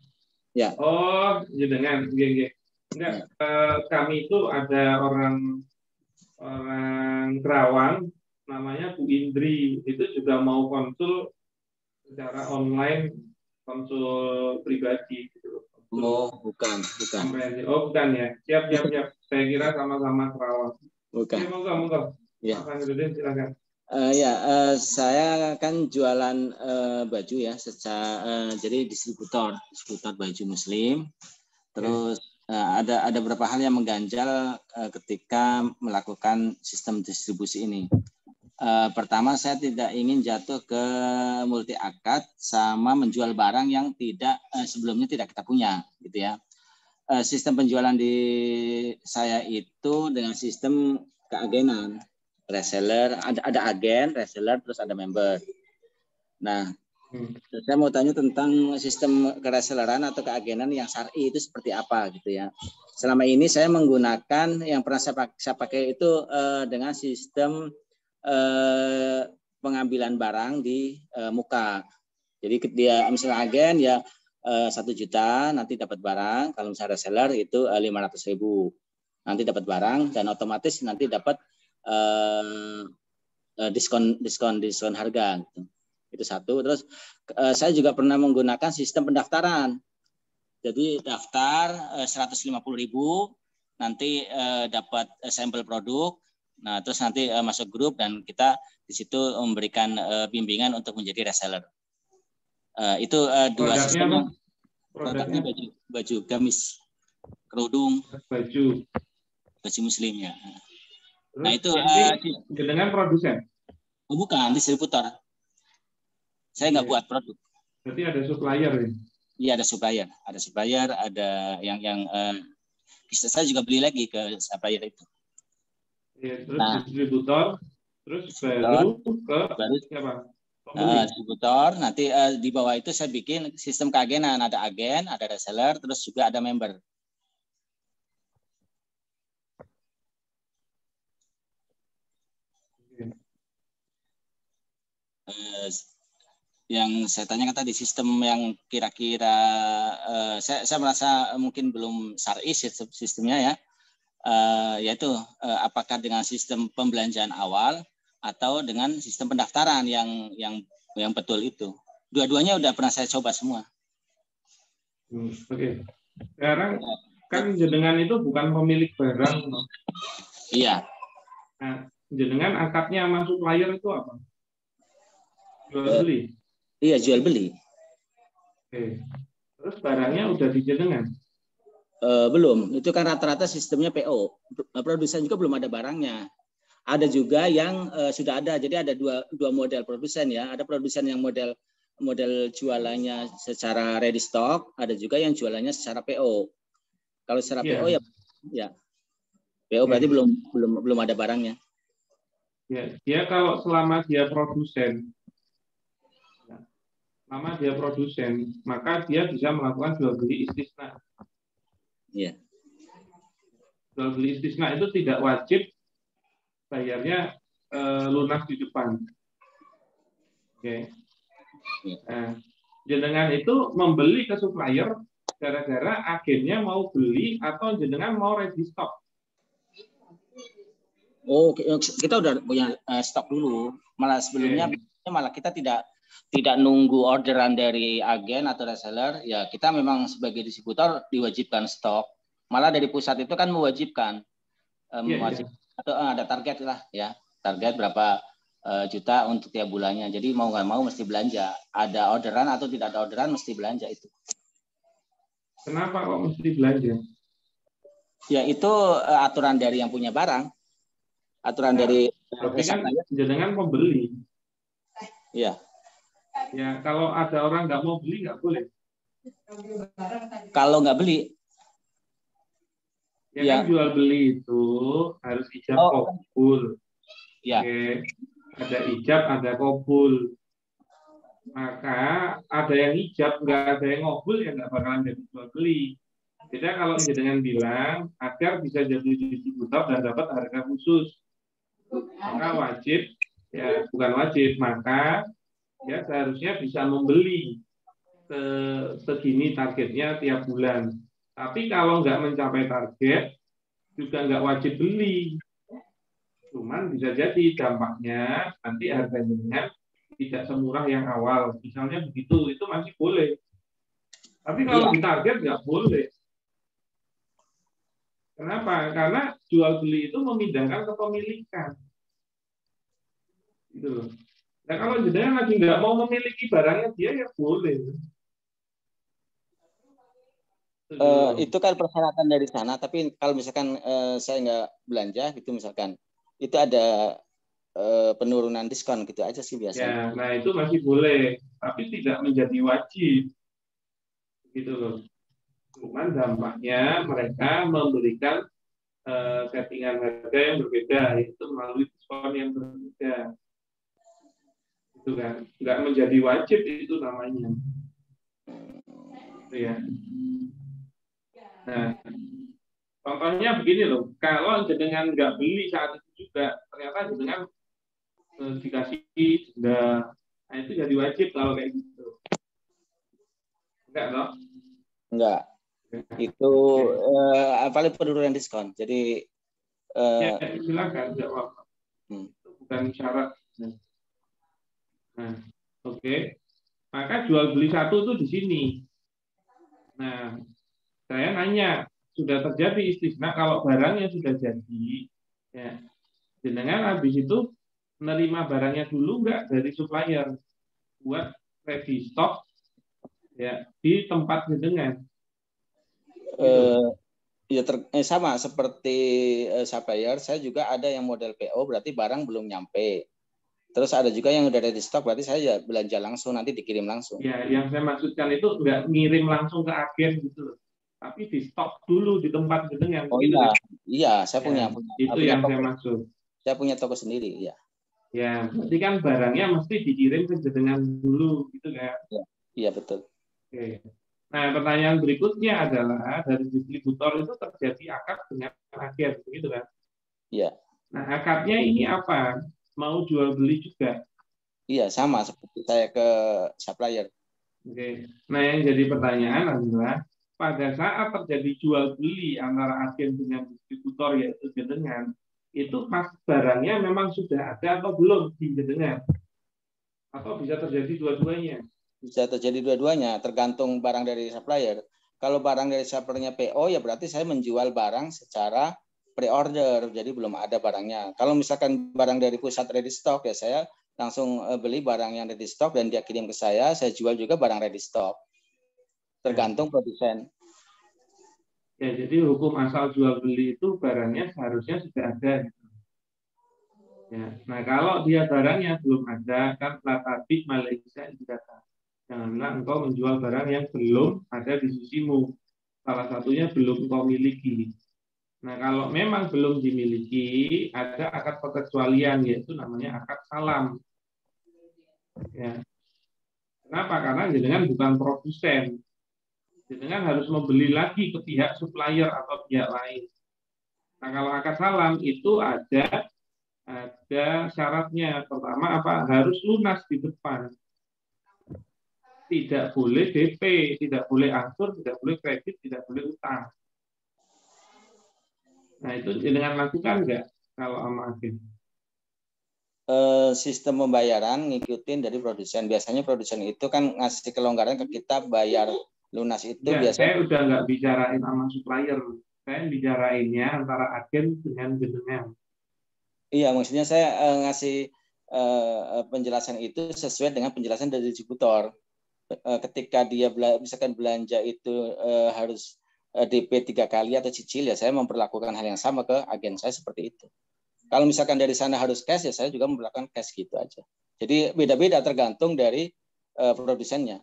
Ya.
Oh, jenengan. Nggih. Enggak, kami itu ada orang Kerawang namanya Bu Indri. Itu juga mau konsul secara online, konsul pribadi gitu.
Oh, bukan.
Oh, bukan ya. Siap. Saya kira sama-sama Kerawang.
Bukan.
Oke, monggo.
Ya.
Pak Fakhruddin silakan.
Saya kan jualan baju ya, jadi distributor baju Muslim. Terus ada beberapa hal yang mengganjal ketika melakukan sistem distribusi ini. Pertama, saya tidak ingin jatuh ke multi akad sama menjual barang yang tidak sebelumnya tidak kita punya, gitu ya. Sistem penjualan di saya itu dengan sistem keagenan, reseller, ada agen, reseller, terus ada member. Nah, saya mau tanya tentang sistem kereselleran atau keagenan yang syar'i itu seperti apa, gitu ya. Selama ini saya menggunakan yang pernah saya pakai itu dengan sistem pengambilan barang di muka. Jadi dia misalnya agen ya 1 juta nanti dapat barang, kalau misalnya reseller itu 500.000 nanti dapat barang dan otomatis nanti dapat diskon harga. Gitu. Itu satu. Terus saya juga pernah menggunakan sistem pendaftaran. Jadi daftar 150.000 nanti dapat sampel produk. Nah, terus nanti masuk grup dan kita di situ memberikan bimbingan untuk menjadi reseller. Itu dua sistem yang produknya baju gamis, kerudung, baju muslim ya. Nah, itu
dengan produsen.
Oh, bukan, distributor. Saya nggak buat produk.
Berarti ada supplier ya?
Iya, ada supplier, ada yang saya juga beli lagi ke supplier itu.
Ya, terus distributor, terus baru siapa?
Distributor, nanti di bawah itu saya bikin sistem keagenan, ada agen, ada reseller, terus juga ada member. Yang saya tanyakan tadi sistem yang kira-kira saya merasa mungkin belum syar'i sistemnya ya. Yaitu apakah dengan sistem pembelanjaan awal atau dengan sistem pendaftaran yang betul itu. Dua-duanya udah pernah saya coba semua.
Oke. Sekarang kan jenengan itu bukan pemilik barang.
Iya.
Nah, jenengan akadnya sama supplier itu apa? Jual beli.
Iya, jual beli.
Oke. Terus barangnya udah di jenengan?
Belum, itu kan rata-rata sistemnya PO. Produsen juga belum ada barangnya. Ada juga yang sudah ada. Jadi ada dua model produsen ya. Ada produsen yang model jualannya secara ready stock, ada juga yang jualannya secara PO. Kalau secara PO ya PO berarti belum ada barangnya.
Ya, dia kalau selama dia produsen, maka dia bisa melakukan jual beli istisna.
Iya.
Jual beli istisna itu tidak wajib bayarnya lunas di depan. Oke. Nah, jenengan itu membeli ke supplier gara-gara agennya mau beli atau jenengan mau ready stock?
Oh, kita udah punya stok dulu. Malah sebelumnya malah kita tidak nunggu orderan dari agen atau reseller, ya kita memang sebagai distributor diwajibkan stok. Malah dari pusat itu kan mewajibkan, atau ada target lah ya, target berapa juta untuk tiap bulannya. Jadi mau nggak mau mesti belanja. Ada orderan atau tidak ada orderan mesti belanja itu.
Kenapa kok mesti belanja?
Ya itu aturan dari yang punya barang, aturan dari.
Tapi kan jenengan pembeli.
Iya.
Ya, kalau ada orang nggak mau beli, nggak boleh.
Kalau nggak beli?
Ya, kan jual beli itu harus ijab kabul.
Ya.
Oke. Ada ijab, ada kabul. Maka ada yang ijab, nggak ada yang kabul, ya nggak bakalan jadi jual beli. Jadi kalau jenengan bilang agar bisa jadi distributor dan dapat harga khusus, maka wajib, ya bukan wajib, maka ya seharusnya bisa membeli segini targetnya tiap bulan. Tapi kalau nggak mencapai target, juga nggak wajib beli. Cuman bisa jadi dampaknya nanti harganya tidak semurah yang awal. Misalnya begitu, itu masih boleh. Tapi kalau di target nggak boleh. Kenapa? Karena jual beli itu memindahkan kepemilikan. Gitu loh. Nah, kalau jenengan lagi nggak mau memiliki barangnya dia ya boleh.
Itu kan persyaratan dari sana. Tapi kalau misalkan saya nggak belanja, gitu misalkan, itu ada penurunan diskon gitu aja sih biasanya.
Ya, nah itu masih boleh, tapi tidak menjadi wajib, gitu loh. Cuman dampaknya mereka memberikan settingan harga yang berbeda, yaitu melalui diskon yang berbeda. Itu kan, nggak menjadi wajib itu namanya. Itu ya. Nah, contohnya begini loh, kalau jenengan nggak beli saat itu juga, ternyata jenengan dikasih denda, nah itu jadi wajib kalau kayak gitu. Enggak loh?
Enggak. Itu paling penurunan diskon. Jadi
ya, silakan jawab. Itu bukan syarat. Nah, oke. Maka jual beli satu itu di sini. Nah, saya nanya, sudah terjadi istisna kalau barangnya sudah jadi, ya, jenengan habis itu menerima barangnya dulu enggak dari supplier buat ready stock ya di tempat jenengan.
Ya sama seperti supplier, saya juga ada yang model PO berarti barang belum nyampe. Terus ada juga yang udah ready stock berarti saya belanja langsung nanti dikirim langsung.
Ya, yang saya maksudkan itu enggak ngirim langsung ke agen gitu loh. Tapi di stok dulu di tempat jenengan.
Oh
gitu
iya,
kan?
iya saya punya.
Itu
punya
yang
toko.
saya maksud.
Saya punya toko sendiri, ya.
Ya, berarti kan barangnya mesti dikirim ke jenengan dulu, gitu kan?
Iya betul.
Oke. Nah, pertanyaan berikutnya adalah dari distributor itu terjadi akad dengan agen, begitu kan?
Iya.
Nah, akadnya ini apa? Mau jual beli juga?
Iya, sama seperti saya ke supplier.
Oke. Nah, yang jadi pertanyaan adalah pada saat terjadi jual beli antara agen dengan distributor yaitu jenengan, itu pas barangnya memang sudah ada atau belum di jenengan? Atau bisa terjadi dua-duanya?
Bisa terjadi dua-duanya, tergantung barang dari supplier. Kalau barang dari suppliernya PO, ya berarti saya menjual barang secara pre-order, jadi belum ada barangnya. Kalau misalkan barang dari pusat ready stock, ya saya langsung beli barang yang ready stock dan dia kirim ke saya jual juga barang ready stock. Tergantung produsen.
Ya, jadi hukum asal jual beli itu barangnya seharusnya sudah ada. Ya. Nah, kalau dia barangnya belum ada, kan latati Malaysia dikata. Janganlah engkau menjual barang yang belum ada di sisimu. Salah satunya belum engkau miliki. Nah, kalau memang belum dimiliki, ada akad perkecualian, yaitu namanya akad salam. Ya. Kenapa? Karena jenengan bukan produsen. Jenengan harus membeli lagi ke pihak supplier atau pihak lain. Nah, kalau akad salam itu ada syaratnya. Pertama apa? Harus lunas di depan. Tidak boleh DP, tidak boleh angsur, tidak boleh kredit, tidak boleh utang. Nah, itu jenengan lakukan nggak kalau sama agen?
Sistem pembayaran ngikutin dari produsen. Biasanya produsen itu kan ngasih kelonggaran ke kita bayar lunas itu.
Ya,
biasanya.
Saya udah nggak bicarain sama supplier. Saya bicarainnya antara agen dengan jenengan.
Iya, maksudnya saya ngasih penjelasan itu sesuai dengan penjelasan dari distributor. Ketika dia misalkan belanja itu harus DP 3 kali atau cicil, ya saya memperlakukan hal yang sama ke agen saya seperti itu. Kalau misalkan dari sana harus cash, ya saya juga memperlakukan cash gitu aja. Jadi beda-beda tergantung dari produsennya.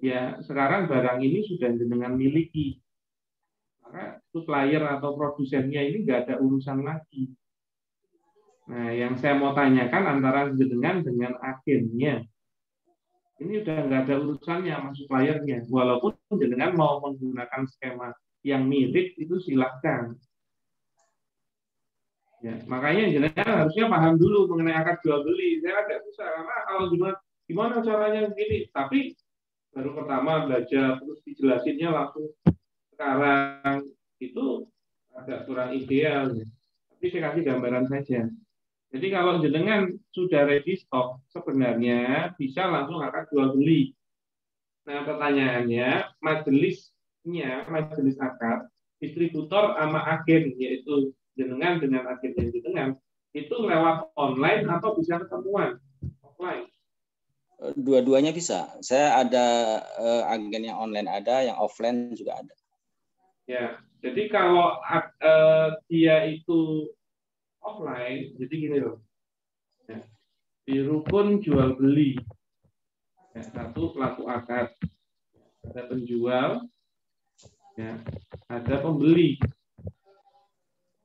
Ya, sekarang barang ini sudah jenengan miliki. Maka supplier atau produsennya ini nggak ada urusan lagi. Nah, yang saya mau tanyakan antara jenengan dengan agennya. Ini udah nggak ada urusannya sama suppliernya. Walaupun jenengan mau menggunakan skema yang mirip, itu silahkan. Ya, makanya jenengan harusnya paham dulu mengenai akad jual beli. Saya agak susah karena kalau gimana caranya begini. Tapi baru pertama belajar terus dijelasinnya langsung sekarang itu agak kurang ideal. Tapi saya kasih gambaran saja. Jadi kalau jenengan sudah ready stock, sebenarnya bisa langsung akad jual beli. Nah, pertanyaannya, majelis akad, distributor sama agen, yaitu jenengan dengan agen yang jenengan, itu lewat online atau bisa ketemuan offline?
Dua-duanya bisa. Saya ada agen yang online ada, yang offline juga ada.
Ya, jadi kalau dia itu offline, jadi gini loh. Ya. Di rukun jual beli, ya, satu pelaku akad, ada penjual, ya, ada pembeli.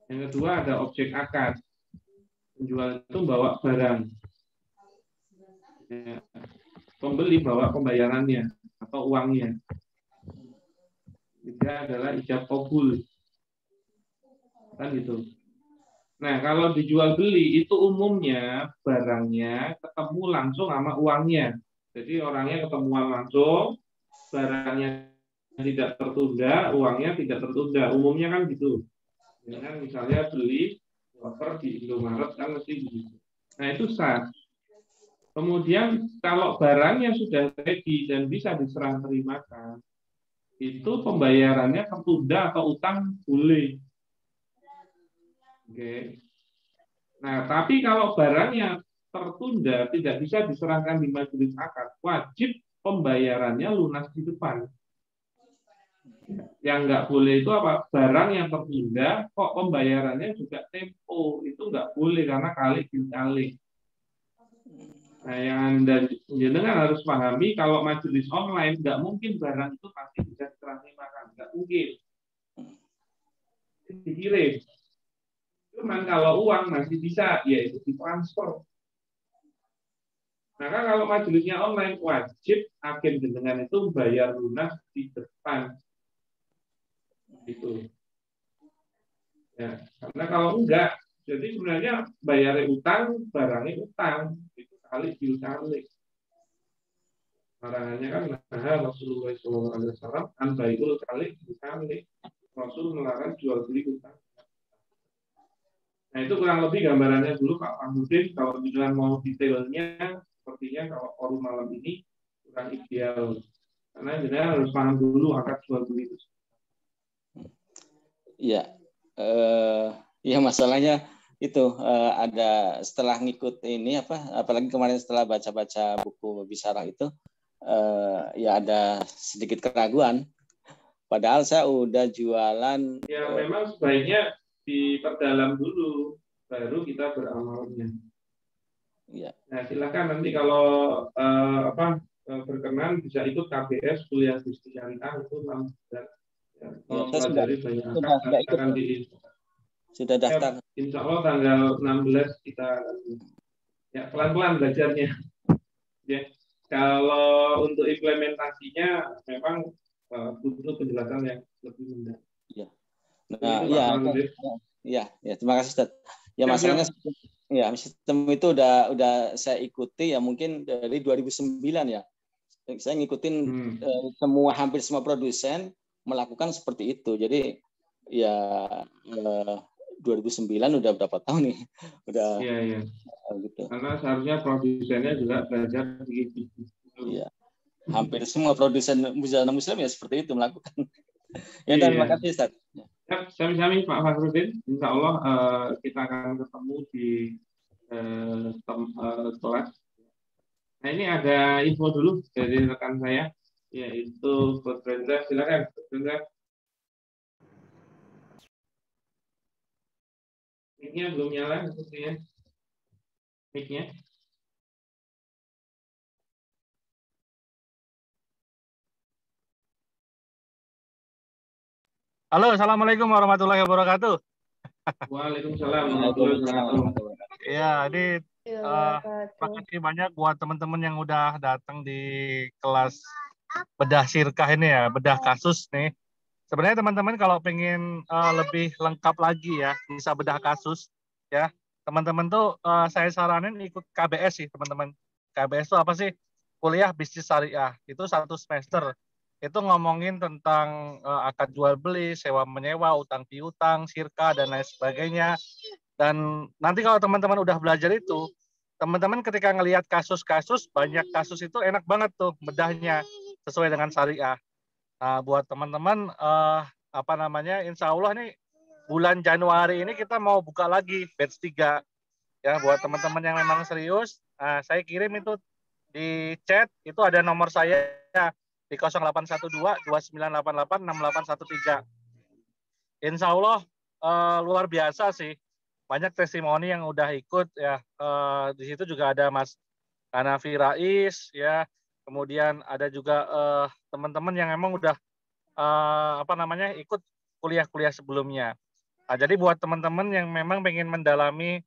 Yang kedua ada objek akad. Penjual itu bawa barang, ya. Pembeli bawa pembayarannya atau uangnya. Tiga adalah ijab qabul, kan gitu. Nah, kalau dijual beli itu umumnya barangnya ketemu langsung sama uangnya. Jadi orangnya ketemuan langsung, barangnya tidak tertunda, uangnya tidak tertunda. Umumnya kan gitu. Ya kan, misalnya beli wafer di Indomaret kan mesti begitu. Nah, itu sah. Kemudian kalau barangnya sudah ready dan bisa diserah terimakan, itu pembayarannya tertunda atau utang boleh. Oke. Nah, tapi kalau barangnya tertunda, tidak bisa diserahkan di majelis akad, wajib pembayarannya lunas di depan. Yang nggak boleh itu apa? Barang yang tertunda, kok pembayarannya juga tempo. Itu nggak boleh karena kali-kali. Nah, yang Anda jenengan harus pahami, kalau majelis online, nggak mungkin barang itu pasti bisa diserah terimakan. Nggak mungkin. Dikirim. Cuman kalau uang masih bisa, yaitu ditransfer. Maka kalau majelisnya online, wajib agen jenengan itu bayar lunas di depan. Itu. Ya, karena kalau enggak, jadi sebenarnya bayar utang, barangnya utang. Itu kali diutalik. Larangannya kan, nah Rasulullah SAW, an baikul kali diutalik. Rasul melarang jual beli utang. Nah, itu kurang lebih gambarannya dulu Pak Mahmudin. Kalau misalnya mau detailnya, sepertinya kalau forum malam ini kurang ideal. Karena jenengan harus paham dulu akad jual beli itu.
Iya, ya masalahnya itu ada setelah ngikut ini apalagi kemarin setelah baca-baca buku Bisarah itu ya ada sedikit keraguan. Padahal saya udah jualan.
Ya memang sebaiknya diperdalam dulu, baru kita beramalnya. Ya. Nah, silakan nanti kalau berkenan bisa ikut KBS kuliah bisnis syariah itu 6 bulan. Ya, mempelajari banyak akad
sudah daftar.
Ya, insya Allah tanggal 16 kita ya pelan-pelan belajarnya. Ya, kalau untuk implementasinya memang butuh penjelasan yang lebih mendalam.
Ya. Nah, ya, terima kasih Ustaz. Ya masalahnya ya sistem itu udah saya ikuti ya mungkin dari 2009 ya. Saya ngikutin hampir semua produsen melakukan seperti itu. Jadi ya 2009 udah berapa tahun nih? Udah.
Iya.
Gitu.
Karena seharusnya produsennya juga belajar begitu.
Iya. Hampir semua produsen busana muslim ya seperti itu melakukan. Ya, terima kasih Ustaz.
Ya, sami-sami Pak Fahrudin. Insya Allah kita akan ketemu di kelas. Nah, ini ada info dulu dari rekan saya, yaitu Coach Rendra. Silakan, Coach Rendra. Mic-nya belum nyala, sepertinya. Mic-nya.
Halo, assalamualaikum warahmatullahi wabarakatuh.
Waalaikumsalam warahmatullahi wabarakatuh.
Ya, ini terima kasih banyak buat teman-teman yang udah datang di kelas bedah sirkah ini ya, bedah kasus nih. Sebenarnya teman-teman kalau pengen lebih lengkap lagi ya, bisa bedah kasus ya. Teman-teman tuh saya saranin ikut KBS sih, teman-teman. KBS itu apa sih? Kuliah Bisnis Syariah. Itu 1 semester. Itu ngomongin tentang akad jual beli, sewa menyewa, utang piutang, sirkah dan lain sebagainya. Dan nanti kalau teman-teman udah belajar itu, teman-teman ketika ngelihat kasus-kasus, banyak kasus itu enak banget tuh bedahnya sesuai dengan syariah. Nah, buat teman-teman insya Allah nih bulan Januari ini kita mau buka lagi batch 3 ya buat teman-teman yang memang serius. Nah, saya kirim itu di chat, itu ada nomor saya di 0812-2988-6813. Insya Allah luar biasa sih. banyak testimoni yang udah ikut ya. Di situ juga ada Mas Hanafi Rais ya. Kemudian ada juga teman-teman yang emang udah ikut kuliah-kuliah sebelumnya. Nah, jadi buat teman-teman yang memang pengen mendalami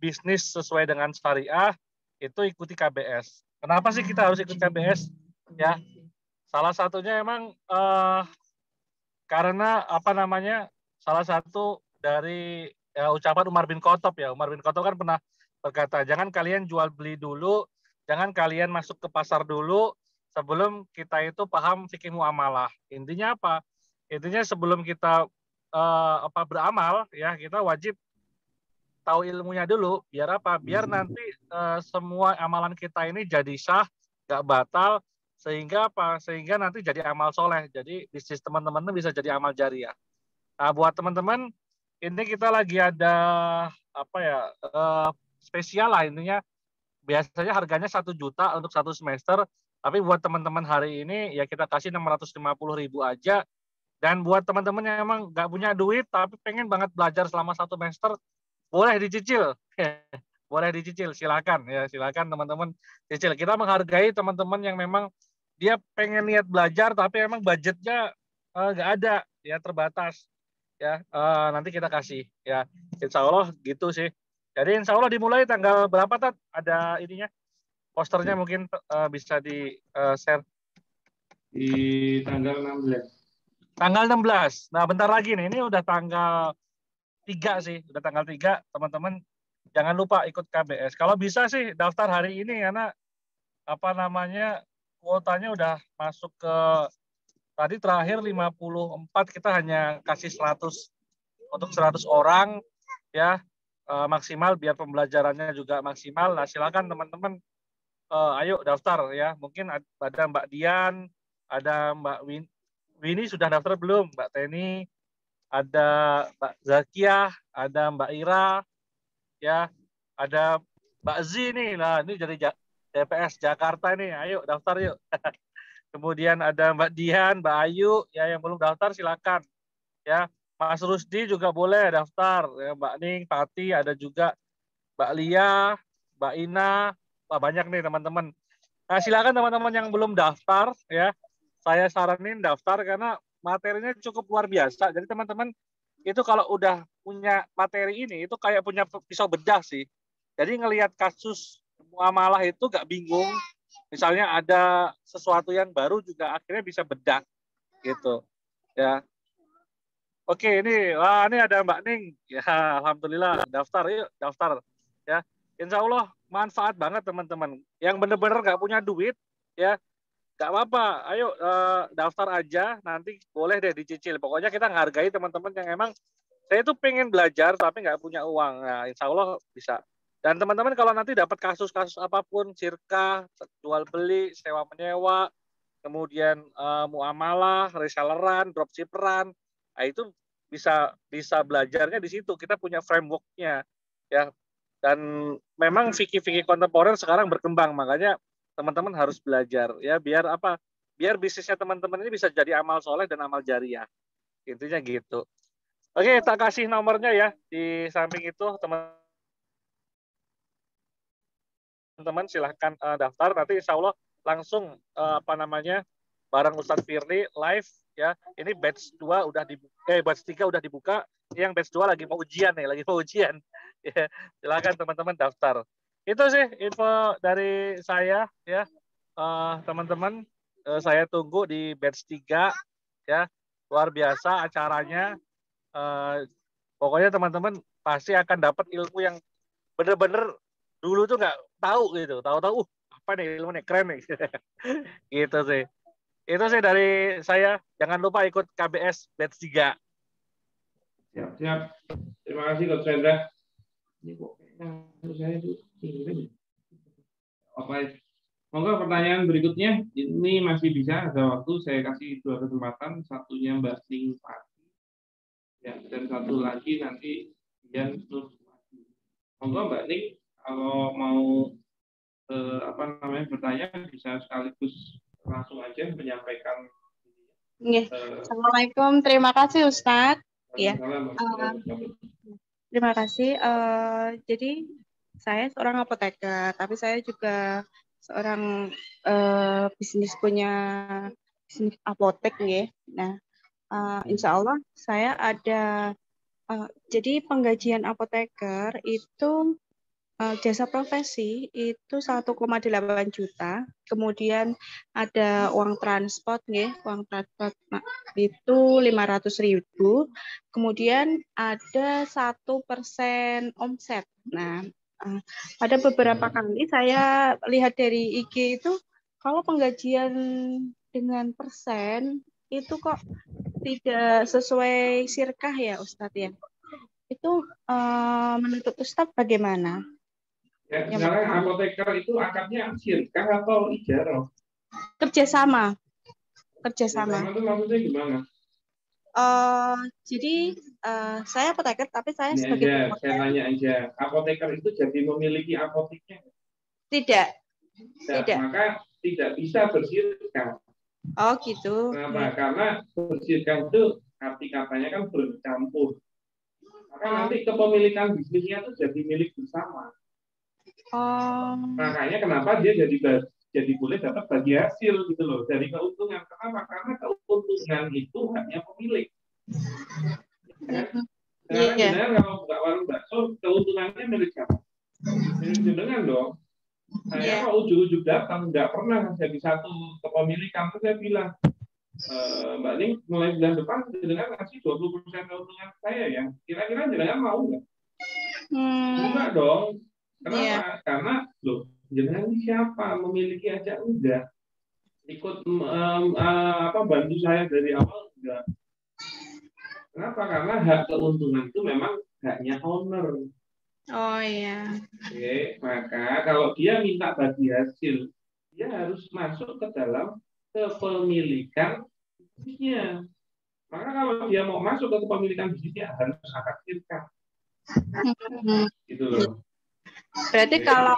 bisnis sesuai dengan syariah, itu ikuti KBS. Kenapa sih kita harus ikut KBS? Ya, salah satunya emang karena salah satu dari ucapan Umar bin Khattab ya. Umar bin Khattab kan pernah berkata, jangan kalian jual beli dulu, jangan kalian masuk ke pasar dulu sebelum kita itu paham fikih muamalah. Intinya apa? Intinya sebelum kita beramal ya, kita wajib tahu ilmunya dulu. Biar apa? Biar nanti semua amalan kita ini jadi sah, nggak batal, sehingga apa? Sehingga nanti jadi amal soleh. Jadi bisnis teman-teman bisa jadi amal jariah. Nah, buat teman-teman, ini kita lagi ada spesial lah intinya. Biasanya harganya 1 juta untuk 1 semester, tapi buat teman-teman hari ini ya kita kasih 650.000 aja. Dan buat teman-teman yang emang nggak punya duit tapi pengen banget belajar selama 1 semester, boleh dicicil. Boleh dicicil, silakan ya, silakan teman-teman cicil. Kita menghargai teman-teman yang memang dia pengen niat belajar tapi emang budgetnya nggak ada ya, terbatas ya. Nanti kita kasih ya, insya Allah gitu sih. Jadi insya Allah dimulai tanggal berapa Tat? Ada ininya, posternya mungkin bisa di share
di tanggal 16.
Tanggal 16. Nah, bentar lagi nih. Ini udah tanggal 3 sih. Udah tanggal 3. Teman-teman jangan lupa ikut KBS. Kalau bisa sih daftar hari ini karena kuotanya udah masuk ke tadi terakhir 54, kita hanya kasih 100 untuk 100 orang ya, maksimal biar pembelajarannya juga maksimal. Nah, silakan teman-teman ayo daftar ya. Mungkin ada Mbak Dian, ada Mbak Winnie sudah daftar belum? Mbak Teni, ada Mbak Zakiah, ada Mbak Ira, ya, ada Mbak Z nih. Nah, ini jadi DPS Jakarta nih. Ayo daftar yuk. Kemudian ada Mbak Dian, Mbak Ayu, ya yang belum daftar silakan. Ya, Mas Rusdi juga boleh daftar. Ya, Mbak Ning, Pati, ada juga Mbak Lia, Mbak Ina. Wah, banyak nih teman-teman. Nah, silakan teman-teman yang belum daftar ya. Saya saranin daftar karena materinya cukup luar biasa. Jadi teman-teman itu kalau udah punya materi ini, itu kayak punya pisau bedah sih. Jadi ngelihat kasus muamalah itu gak bingung. Misalnya ada sesuatu yang baru juga akhirnya bisa bedah gitu. Ya. Oke, ini ada Mbak Ning. Ya, alhamdulillah daftar yuk, daftar. Ya. Insya Allah manfaat banget teman-teman. Yang benar-benar gak punya duit ya, gak apa-apa, ayo daftar aja, nanti boleh deh dicicil. Pokoknya kita menghargai teman-teman yang emang saya itu pengen belajar tapi nggak punya uang. Nah, insya Allah bisa. Dan teman-teman kalau nanti dapat kasus-kasus apapun, sirkah, jual beli, sewa menyewa, kemudian muamalah, reselleran, dropshipperan, nah itu bisa belajarnya di situ. Kita punya frameworknya, ya. Dan memang fikih-fikih kontemporer sekarang berkembang, makanya teman-teman harus belajar ya, biar apa? Biar bisnisnya teman-teman ini bisa jadi amal soleh dan amal jariah. Intinya gitu. Oke, tak kasih nomornya ya di samping itu, teman-teman silahkan daftar. Nanti insya Allah langsung bareng Ustadz Firly live ya. Ini batch 2 udah dibuka, batch 3 udah dibuka. Yang batch 2 lagi mau ujian nih, lagi mau ujian. Ya, silahkan teman-teman daftar. Itu sih info dari saya ya, teman-teman. Saya tunggu di batch 3 ya, luar biasa acaranya. Pokoknya teman-teman pasti akan dapat ilmu yang bener-bener dulu tuh nggak tahu gitu, tahu-tahu apa nih ilmu nih, keren nih. Gitu sih. Itu sih dari saya. Jangan lupa ikut KBS batch 3.
Siap. Terima kasih Coach Rendra. Ini kok saya itu Monggo pertanyaan berikutnya. Ini masih bisa, ada waktu, saya kasih 2 kesempatan. Satunya Mbak Ning Pati, ya, dan satu lagi nanti Dian Nur. Monggo Mbak Ning, kalau mau bertanya bisa sekaligus langsung aja menyampaikan.
Assalamualaikum, terima kasih Ustadz. Ya.
Terima kasih. Jadi saya seorang apoteker, tapi saya juga seorang punya bisnis apotek ya. Nah, insya Allah saya ada. Jadi penggajian apoteker itu jasa profesi itu 1,8 juta. Kemudian ada uang transport ya, uang transport itu 500.000. Kemudian ada 1% omset. Nah, ada beberapa kali saya lihat dari IG itu kalau penggajian dengan persen itu kok tidak sesuai sirkah ya Ustadz ya. Itu menurut Ustadz bagaimana?
Ya, sekarang apoteker itu akadnya sirkah atau ijarah?
Kerjasama.
Kerjasama itu maksudnya gimana?
Jadi saya apoteker, tapi saya
Ini
sebagai
aja, saya tanya aja, apoteker itu jadi memiliki apoteknya?
Tidak.
Maka tidak bisa bersirkah.
Oh gitu.
Kenapa? Karena bersirkah itu arti katanya kan bercampur. Maka nanti kepemilikan bisnisnya itu jadi milik bersama. Makanya kenapa dia jadi boleh dapat bagi hasil gitu loh dari keuntungan. Kenapa? Karena keuntungan itu haknya pemilik. Sekarang kalau buka warung bakso, keuntungannya milik siapa? Milik jenengan dong. Saya kalau ujung-ujung datang nggak pernah jadi satu kepemilikan. Terus saya bilang, Mbak Ning, mulai bulan depan jenengan ngasih 20% keuntungan saya ya. Kira-kira jenengan mau nggak? Enggak dong. Kenapa? Karena loh, jenengan ini siapa? Memiliki aja enggak. Ikut bantu saya dari awal enggak. Kenapa? Karena hak keuntungan itu memang haknya owner.
Oh iya.
Oke, maka kalau dia minta bagi hasil, dia harus masuk ke dalam kepemilikan bisnisnya. Maka kalau dia mau masuk ke kepemilikan bisnisnya harus akad sirkah. Gitu loh.
Berarti kalau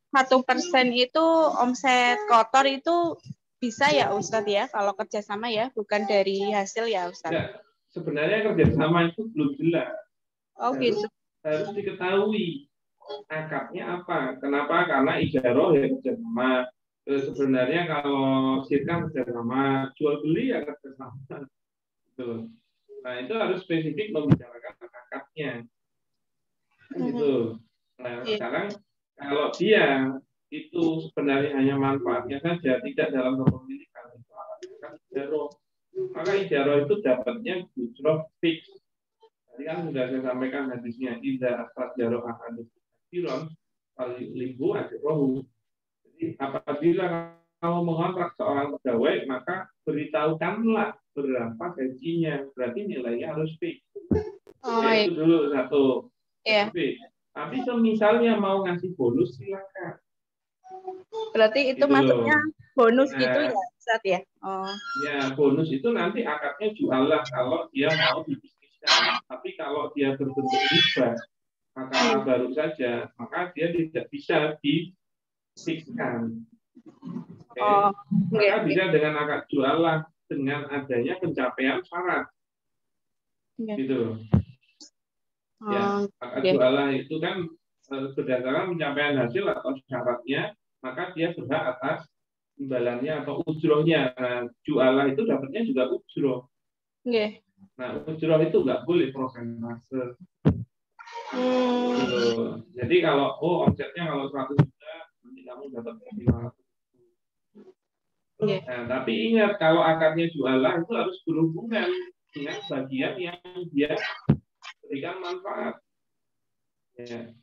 1% itu omset kotor itu bisa ya Ustadz ya, kalau kerjasama ya, bukan dari hasil ya Ustadz?
Ya, sebenarnya kerjasama itu belum jelas.
Oh gitu.
Harus diketahui akadnya apa. Kenapa? Karena ijarah ya kerjasama. Sebenarnya kalau sirkah kerjasama, jual beli ya kerjasama. Gitu. Nah itu harus spesifik membicarakan akadnya. Gitu. Nah, sekarang kalau dia itu sebenarnya hanya manfaatnya saja, tidak dalam kepemilikan, itu akan ijarah. Maka ijarah itu dapatnya ujroh fix. Tadi kan sudah saya sampaikan hadisnya, idza astajaro ahadun kiron limbu ajrohu. Jadi apabila kamu mengontrak seorang pegawai, maka beritahukanlah berapa gajinya. Berarti nilainya harus fix. Itu dulu satu. Tapi misalnya mau ngasih bonus silakan.
Berarti itu
gitu
maksudnya bonus
nah,
gitu ya, Ustaz ya? Oh.
Ya, bonus itu nanti akadnya jualah kalau dia mau dibisniskan. Tapi kalau dia berbentuk riba, maka baru saja, maka dia tidak bisa difikskan. Maka bisa dengan akad jualah dengan adanya pencapaian syarat. Gitu. Ya, akad jualah itu kan berdasarkan pencapaian hasil atau syaratnya, maka dia berhak atas imbalannya atau ujrohnya. Nah, jualah itu dapatnya juga ujroh. Nah, ujroh itu nggak boleh prosentase. Jadi kalau omsetnya kalau 100 juta, nanti kamu dapat 500. Nah, tapi ingat kalau akadnya jualah itu harus berhubungan dengan bagian yang dia berikan manfaat. Ya.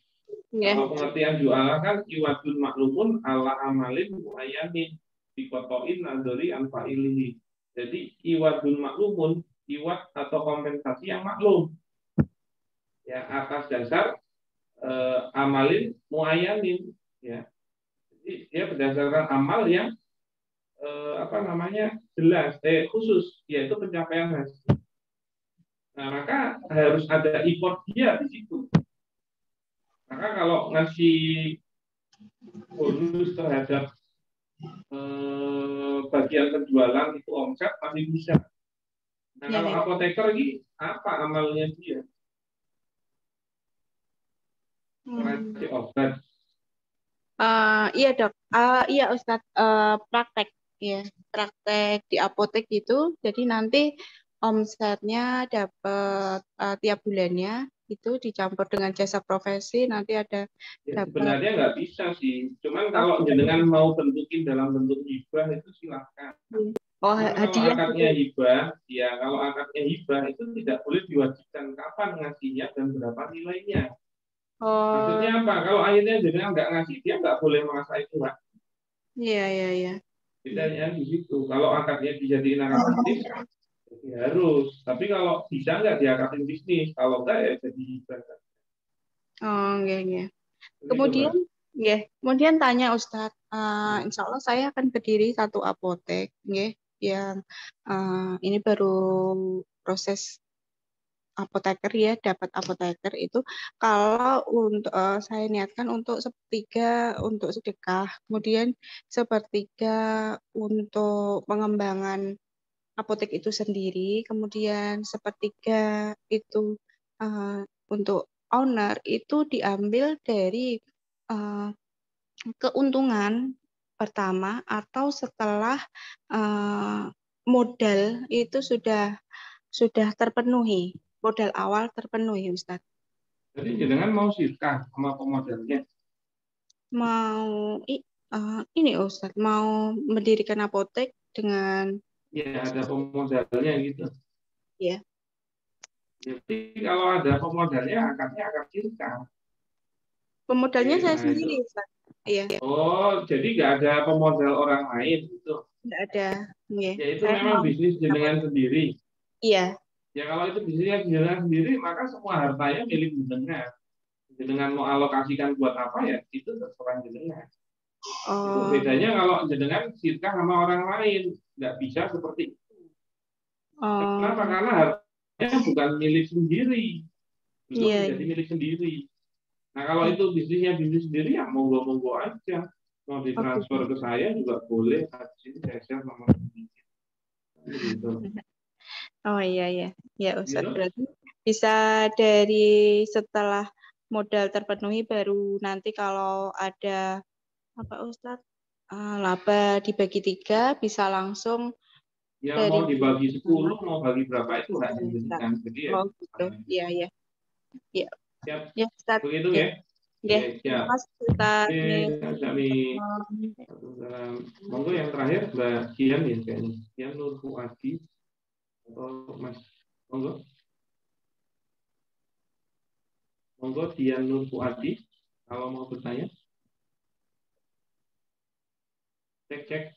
Kalau pengertian jualah kan iwadun maklumun ala amalin muayyanin dikotoin nadori anfa'ilihi. Jadi iwadun maklumun, iwad atau kompensasi yang maklum. Ya, atas dasar amalin muayyanin. Ya. Jadi dia berdasarkan amal yang jelas, khusus, yaitu pencapaian hasil. Nah, maka harus ada effort dia di situ. Maka kalau ngasih bonus terhadap bagian penjualan itu omset masih bisa. Nah, kalau apoteker ini apa amalnya dia? Operasi obat.
Iya dok, iya Ustadz, praktek ya, praktek di apotek gitu. Jadi nanti omsetnya dapat tiap bulannya itu dicampur dengan jasa profesi, nanti ada
Ya,
dapat.
sebenarnya nggak bisa sih. Cuman kalau jenengan mau bentukin dalam bentuk hibah itu silahkan.
Oh,
Cuman kalau
hadiah
akadnya
gitu.
hibah, ya kalau akadnya hibah itu tidak boleh diwajibkan kapan ngasihnya dan berapa nilainya.
Oh,
Maksudnya apa? Kalau akhirnya jenengan nggak ngasih, dia nggak boleh merasa itu hak.
iya.
Bedanya di situ. Kalau akadnya dijadiin akad bisnis, jadi harus. Tapi kalau bisa nggak diakadin bisnis, kalau nggak ya jadi hibah.
Oh, iya.
Begitu,
Kemudian tanya Ustadz, insya Allah saya akan berdiri satu apotek, yang ini baru proses apoteker ya, dapat apoteker itu kalau untuk saya niatkan untuk sepertiga untuk sedekah, kemudian sepertiga untuk pengembangan apotek itu sendiri, kemudian sepertiga itu untuk owner itu diambil dari keuntungan pertama atau setelah modal itu sudah terpenuhi, modal awal terpenuhi, Ustadz.
Jadi jenengan mau sirkah sama pemodalnya?
Mau ini Ustadz, mau mendirikan apotek dengan
Ya ada pemodalnya gitu.
ya.
Jadi kalau ada pemodalnya akadnya akad sirkah.
Pemodalnya saya
Nah,
sendiri, Ustadz. Iya.
Oh, jadi nggak ada pemodal orang lain gitu?
Nggak ada.
Ya itu
Saya
memang
mau
bisnis jenengan sendiri.
Iya.
Ya kalau itu bisnisnya jenengan sendiri, maka semua hartanya milik jenengan. Jenengan mau alokasikan buat apa ya, itu terserah jenengan. Itu bedanya kalau jenengan sirkah sama orang lain, nggak bisa seperti itu. Kenapa? Karena hartanya bukan milik sendiri, belum menjadi milik sendiri. Nah kalau itu bisnisnya bisnis sendiri, ya monggo-monggo aja. Mau ditransfer ke saya juga boleh. Sini saya share nomor gitu.
Oh iya. Ya Ustadz, berarti bisa dari setelah modal terpenuhi baru nanti kalau ada apa Ustadz, laba dibagi 3 bisa langsung
ya
dari
mau dibagi 10, mau bagi berapa itu hanya jenengan. Jadi ya.
Oh gitu. Iya.
Siap.
Ya Ustadz.
Begitu ya.
Terima kasih Ustadz.
Kami monggo yang terakhir Mbak Kian ya kayaknya. Kian Nur Fuadi atau Mas monggo Dian Nur Fuadi kalau mau bertanya. Cek.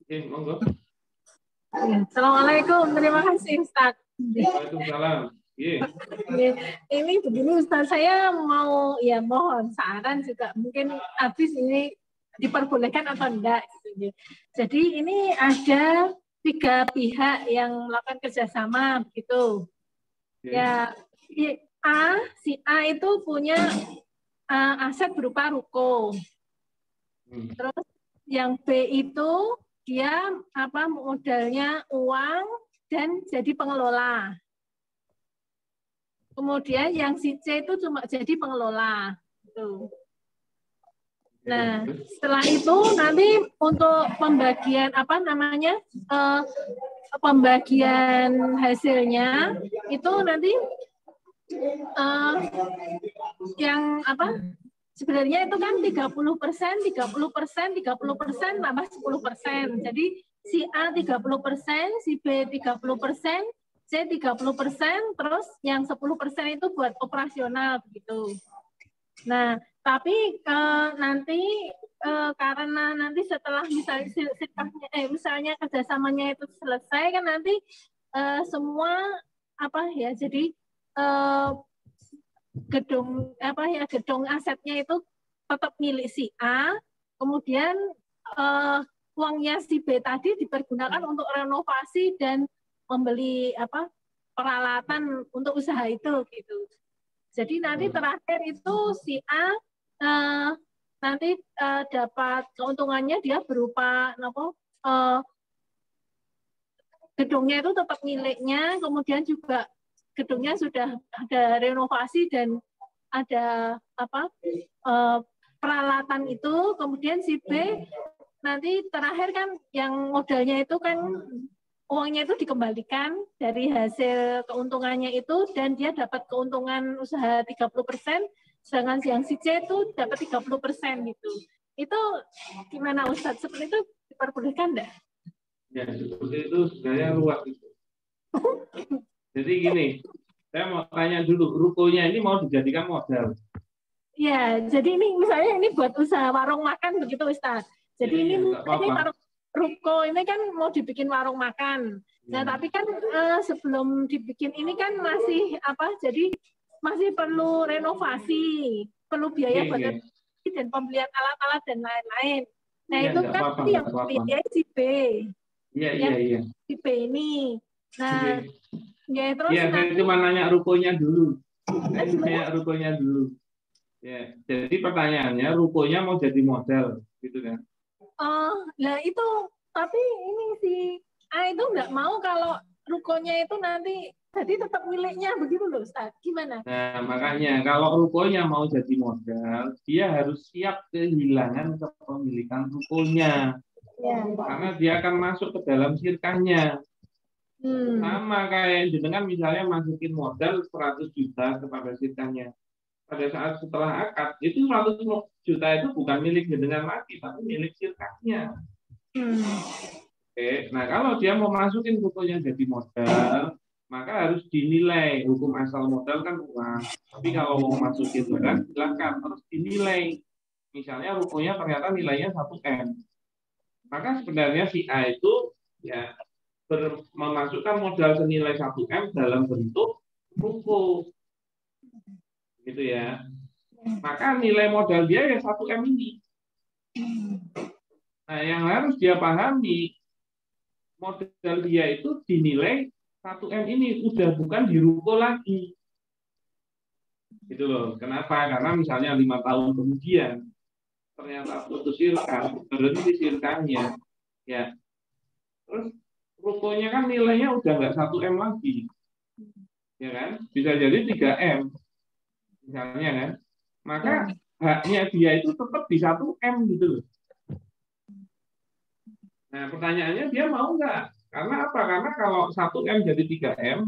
Oke, monggo.
Assalamualaikum, terima kasih Ustadz.
Waalaikumsalam.
Ini begini Ustadz, saya mau mohon saran juga, mungkin habis ini diperbolehkan atau enggak gitu. Jadi ini ada 3 pihak yang melakukan kerjasama begitu. Ya, si A itu punya aset berupa ruko. Terus yang B itu dia modalnya uang dan jadi pengelola. Kemudian yang si C itu cuma jadi pengelola. Gitu. Nah, setelah itu nanti untuk pembagian pembagian hasilnya itu nanti yang sebenarnya itu kan 30%, tambah 10%. Jadi si A 30%, si B 30%, C 30%, terus yang 10% itu buat operasional begitu. Nah, tapi nanti karena nanti setelah misalnya kerjasamanya itu selesai kan nanti semua jadi gedung asetnya itu tetap milik si A, kemudian uangnya si B tadi dipergunakan untuk renovasi dan membeli peralatan untuk usaha itu gitu. Jadi nanti terakhir itu si A nanti dapat keuntungannya dia berupa gedungnya itu tetap miliknya, kemudian juga gedungnya sudah ada renovasi dan ada peralatan itu. Kemudian si B nanti terakhir kan yang modalnya itu kan uangnya itu dikembalikan dari hasil keuntungannya itu, dan dia dapat keuntungan usaha 30%, sedangkan yang si C itu dapat 30% gitu. Itu gimana Ustadz? Seperti itu diperbolehkan enggak?
Ya, seperti itu sebenarnya luas itu. Jadi gini, saya mau tanya dulu, rukonya ini mau dijadikan modal?
Ya, jadi ini misalnya ini buat usaha warung makan begitu Ustadz. Jadi ini warung ruko ini kan mau dibikin warung makan. Nah, tapi kan sebelum dibikin ini kan masih jadi masih perlu renovasi, perlu biaya buat renovasi dan pembelian alat-alat dan lain-lain. Nah, itu kan yang biaya si B. Iya. Si B ini. Nah, ya terus
saya cuma nanya rukonya dulu. Ya, jadi pertanyaannya rukonya mau jadi modal, gitu kan?
Nah itu, tapi ini si A itu nggak mau kalau rukonya itu nanti jadi tetap miliknya begitu loh, Ustaz. Gimana?
Nah, makanya kalau rukonya mau jadi modal, dia harus siap kehilangan kepemilikan rukonya. Ya. Karena dia akan masuk ke dalam sirkahnya. Sama kayak jenengan misalnya masukin modal 100 juta kepada sirkahnya. Pada saat setelah akad, itu 100 juta itu bukan milik jenengan lagi, tapi milik sirkahnya. Oke, nah kalau dia mau masukin rukonya jadi modal, maka harus dinilai. Hukum asal modal kan uang. Tapi kalau mau masukin barang, silakan harus dinilai. Misalnya rukonya ternyata nilainya 1M. Maka sebenarnya si A itu ya memasukkan modal senilai 1M dalam bentuk ruko. Gitu ya. Maka nilai modal dia ya 1M ini. Nah, yang harus dia pahami, modal dia itu dinilai 1M ini, udah bukan di ruko lagi. Gitu loh. Kenapa? Karena misalnya 5 tahun kemudian ternyata putus sirkah, berhenti sirkahnya, ya. Terus rukonya kan nilainya udah nggak 1M lagi. Ya kan? Bisa jadi 3M. Misalnya kan, maka haknya dia itu tetap di 1M gitu loh. Nah, pertanyaannya dia mau nggak? Karena apa? Karena kalau 1M jadi 3M,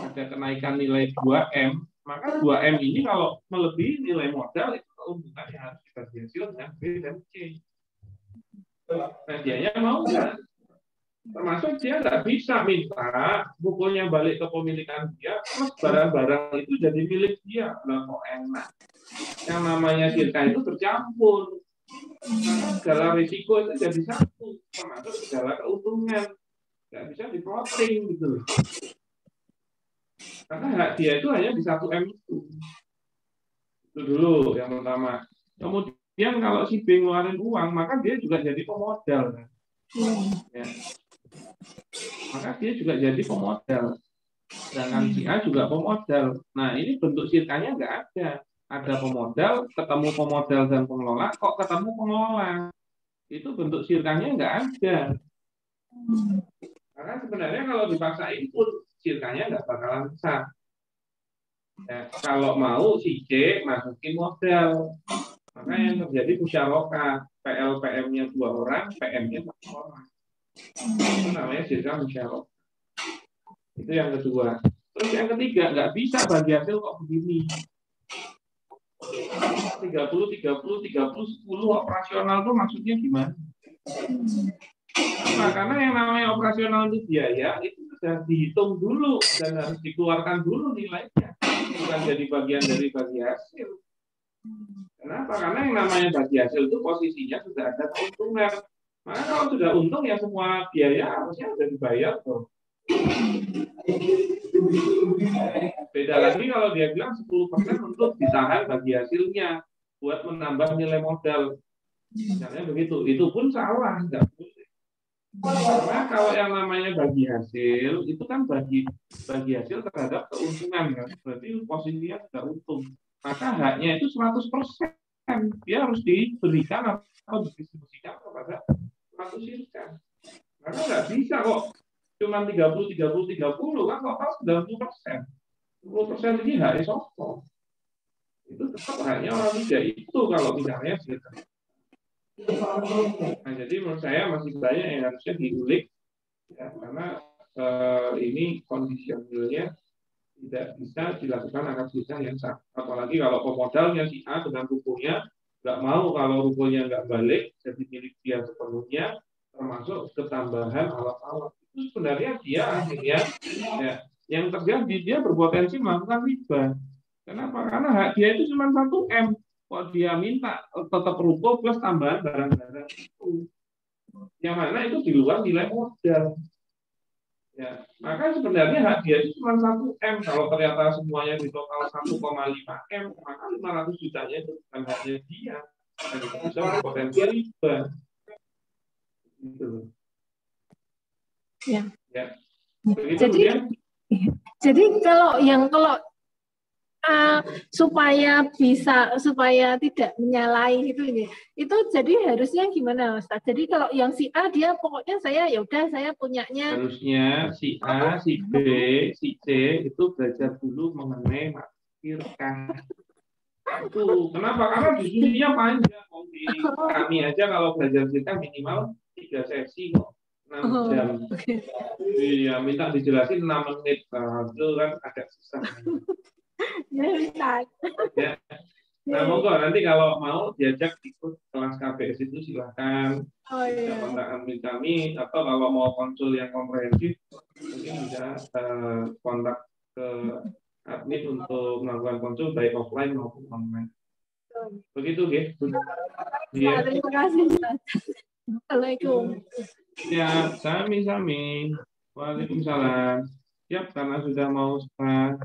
ada kenaikan nilai 2M, maka 2M ini kalau melebihi nilai modal, itu keuntungannya harus dibagi hasil dengan B dan C. Nah, dianya mau nggak? Termasuk dia nggak bisa minta bukunya balik ke pemilikan dia, terus barang-barang itu jadi milik dia. Nah, kok enak. Yang namanya sirkah itu bercampur. Segala risiko itu jadi satu, termasuk segala keuntungan. Nggak bisa di-plotting gitu. Karena hak dia itu hanya di 1M itu. Itu dulu yang pertama. Kemudian kalau si B ngeluarin uang, maka dia juga jadi pemodal. Ya. Maka dia juga jadi pemodal. Sedangkan si A juga pemodal. Nah, ini bentuk sirkahnya nggak ada. Ada pemodal, ketemu pemodal dan pengelola, kok ketemu pengelola. Itu bentuk sirkahnya nggak ada. Karena sebenarnya kalau dipaksain pun sirkahnya nggak bakalan sah. Ya, kalau mau si C masukin modal. Maka yang terjadi musyarakah. PL-PM-nya 2 orang, PM-nya 1 orang. Itu namanya sirkah musyarakah. Itu yang kedua. Terus yang ketiga, nggak bisa bagi hasil kok begini. 30, 10 operasional itu maksudnya gimana? Nah, karena yang namanya operasional itu biaya, itu sudah dihitung dulu dan harus dikeluarkan dulu nilainya. Bukan jadi bagian dari bagi hasil. Kenapa? Karena yang namanya bagi hasil itu posisinya sudah ada keuntungan. Maka kalau sudah untung ya semua biaya harusnya sudah dibayar tuh. Beda lagi kalau dia bilang 10% untuk ditahan bagi hasilnya buat menambah nilai modal. Misalnya begitu, itu pun salah, nggak boleh. Karena kalau yang namanya bagi hasil itu kan bagi hasil terhadap keuntungan kan. Berarti posisinya sudah untung. Maka haknya itu 100%. Dia harus diberikan atau didistribusikan kepada 100%. Karena nggak bisa kok cuma 30 kan total 90%. 10% ini haknya sopo. Itu tetap haknya orang tiga itu kalau misalnya gitu. Nah, jadi menurut saya masih banyak yang harusnya diulik ya, karena ini kondisionalnya tidak bisa dilakukan akad nikah yang sah. Apalagi kalau pemodalnya si A dengan rukunya nggak mau, kalau rukunya nggak balik jadi milik dia sepenuhnya, termasuk ketambahan alat-alat. Itu sebenarnya dia akhirnya ya, yang terjadi dia berpotensi melakukan riba. Kenapa? Karena hak dia itu cuma 1 M. Kok dia minta tetap ruko plus tambahan barang-barang itu. Yang mana itu di luar nilai modal. Ya, maka sebenarnya hak dia itu cuma 1 M. Kalau ternyata semuanya di total 1,5 M, maka 500 jutanya itu bukan haknya dia. Dan itu bisa berpotensi riba. Gitu.
Ya.
Ya.
Jadi kalau supaya tidak menyalahi itu jadi harusnya gimana Ustaz? Jadi kalau yang si A dia pokoknya saya punyanya,
harusnya si A, si B, si C itu belajar dulu mengenai firqah. Itu kenapa? Karena diskusinya panjang. Kami aja kalau belajar firqah minimal 3 sesi kok, 6 jam. Iya, minta dijelasin 6 menit. Itu kan agak susah. Ya. Nah, monggo nanti kalau mau diajak ikut kelas KBS itu silahkan. Kontak admin kami, atau kalau mau konsul yang komprehensif mungkin bisa kontak ke admin untuk melakukan konsul baik offline maupun online. Begitu, ya.
Terima kasih. Assalamualaikum.
Ya, sami-sami. Waalaikumsalam. Siap, karena sudah mau setengah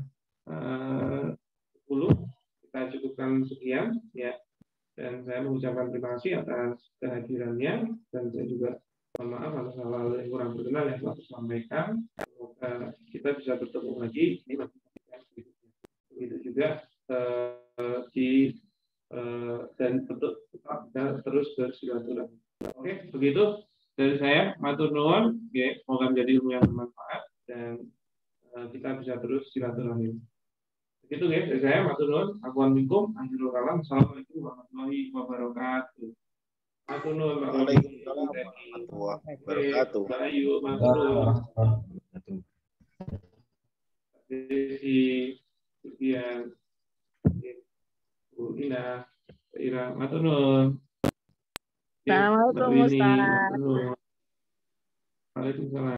10, kita cukupkan sekian ya, dan saya mengucapkan terima kasih atas kehadirannya, dan saya juga mohon maaf atas hal-hal yang kurang berkenan yang telah saya sampaikan. Semoga kita bisa bertemu lagi di waktu yang berikutnya. Begitu juga dan tetap terus bersilaturahmi. Oke, begitu dari saya, matur nuwun, semoga menjadi ilmu yang bermanfaat dan kita bisa terus silaturahmi. Begitu dari saya, matur nuwun. Assalamualaikum warahmatullahi wabarakatuh. Matur nuwun.
Waalaikumsalam warahmatullahi wabarakatuh.
Ayo, matur nuwun. Sekian. Bu Ina, matur nuwun.
Assalamualaikum Ustaz.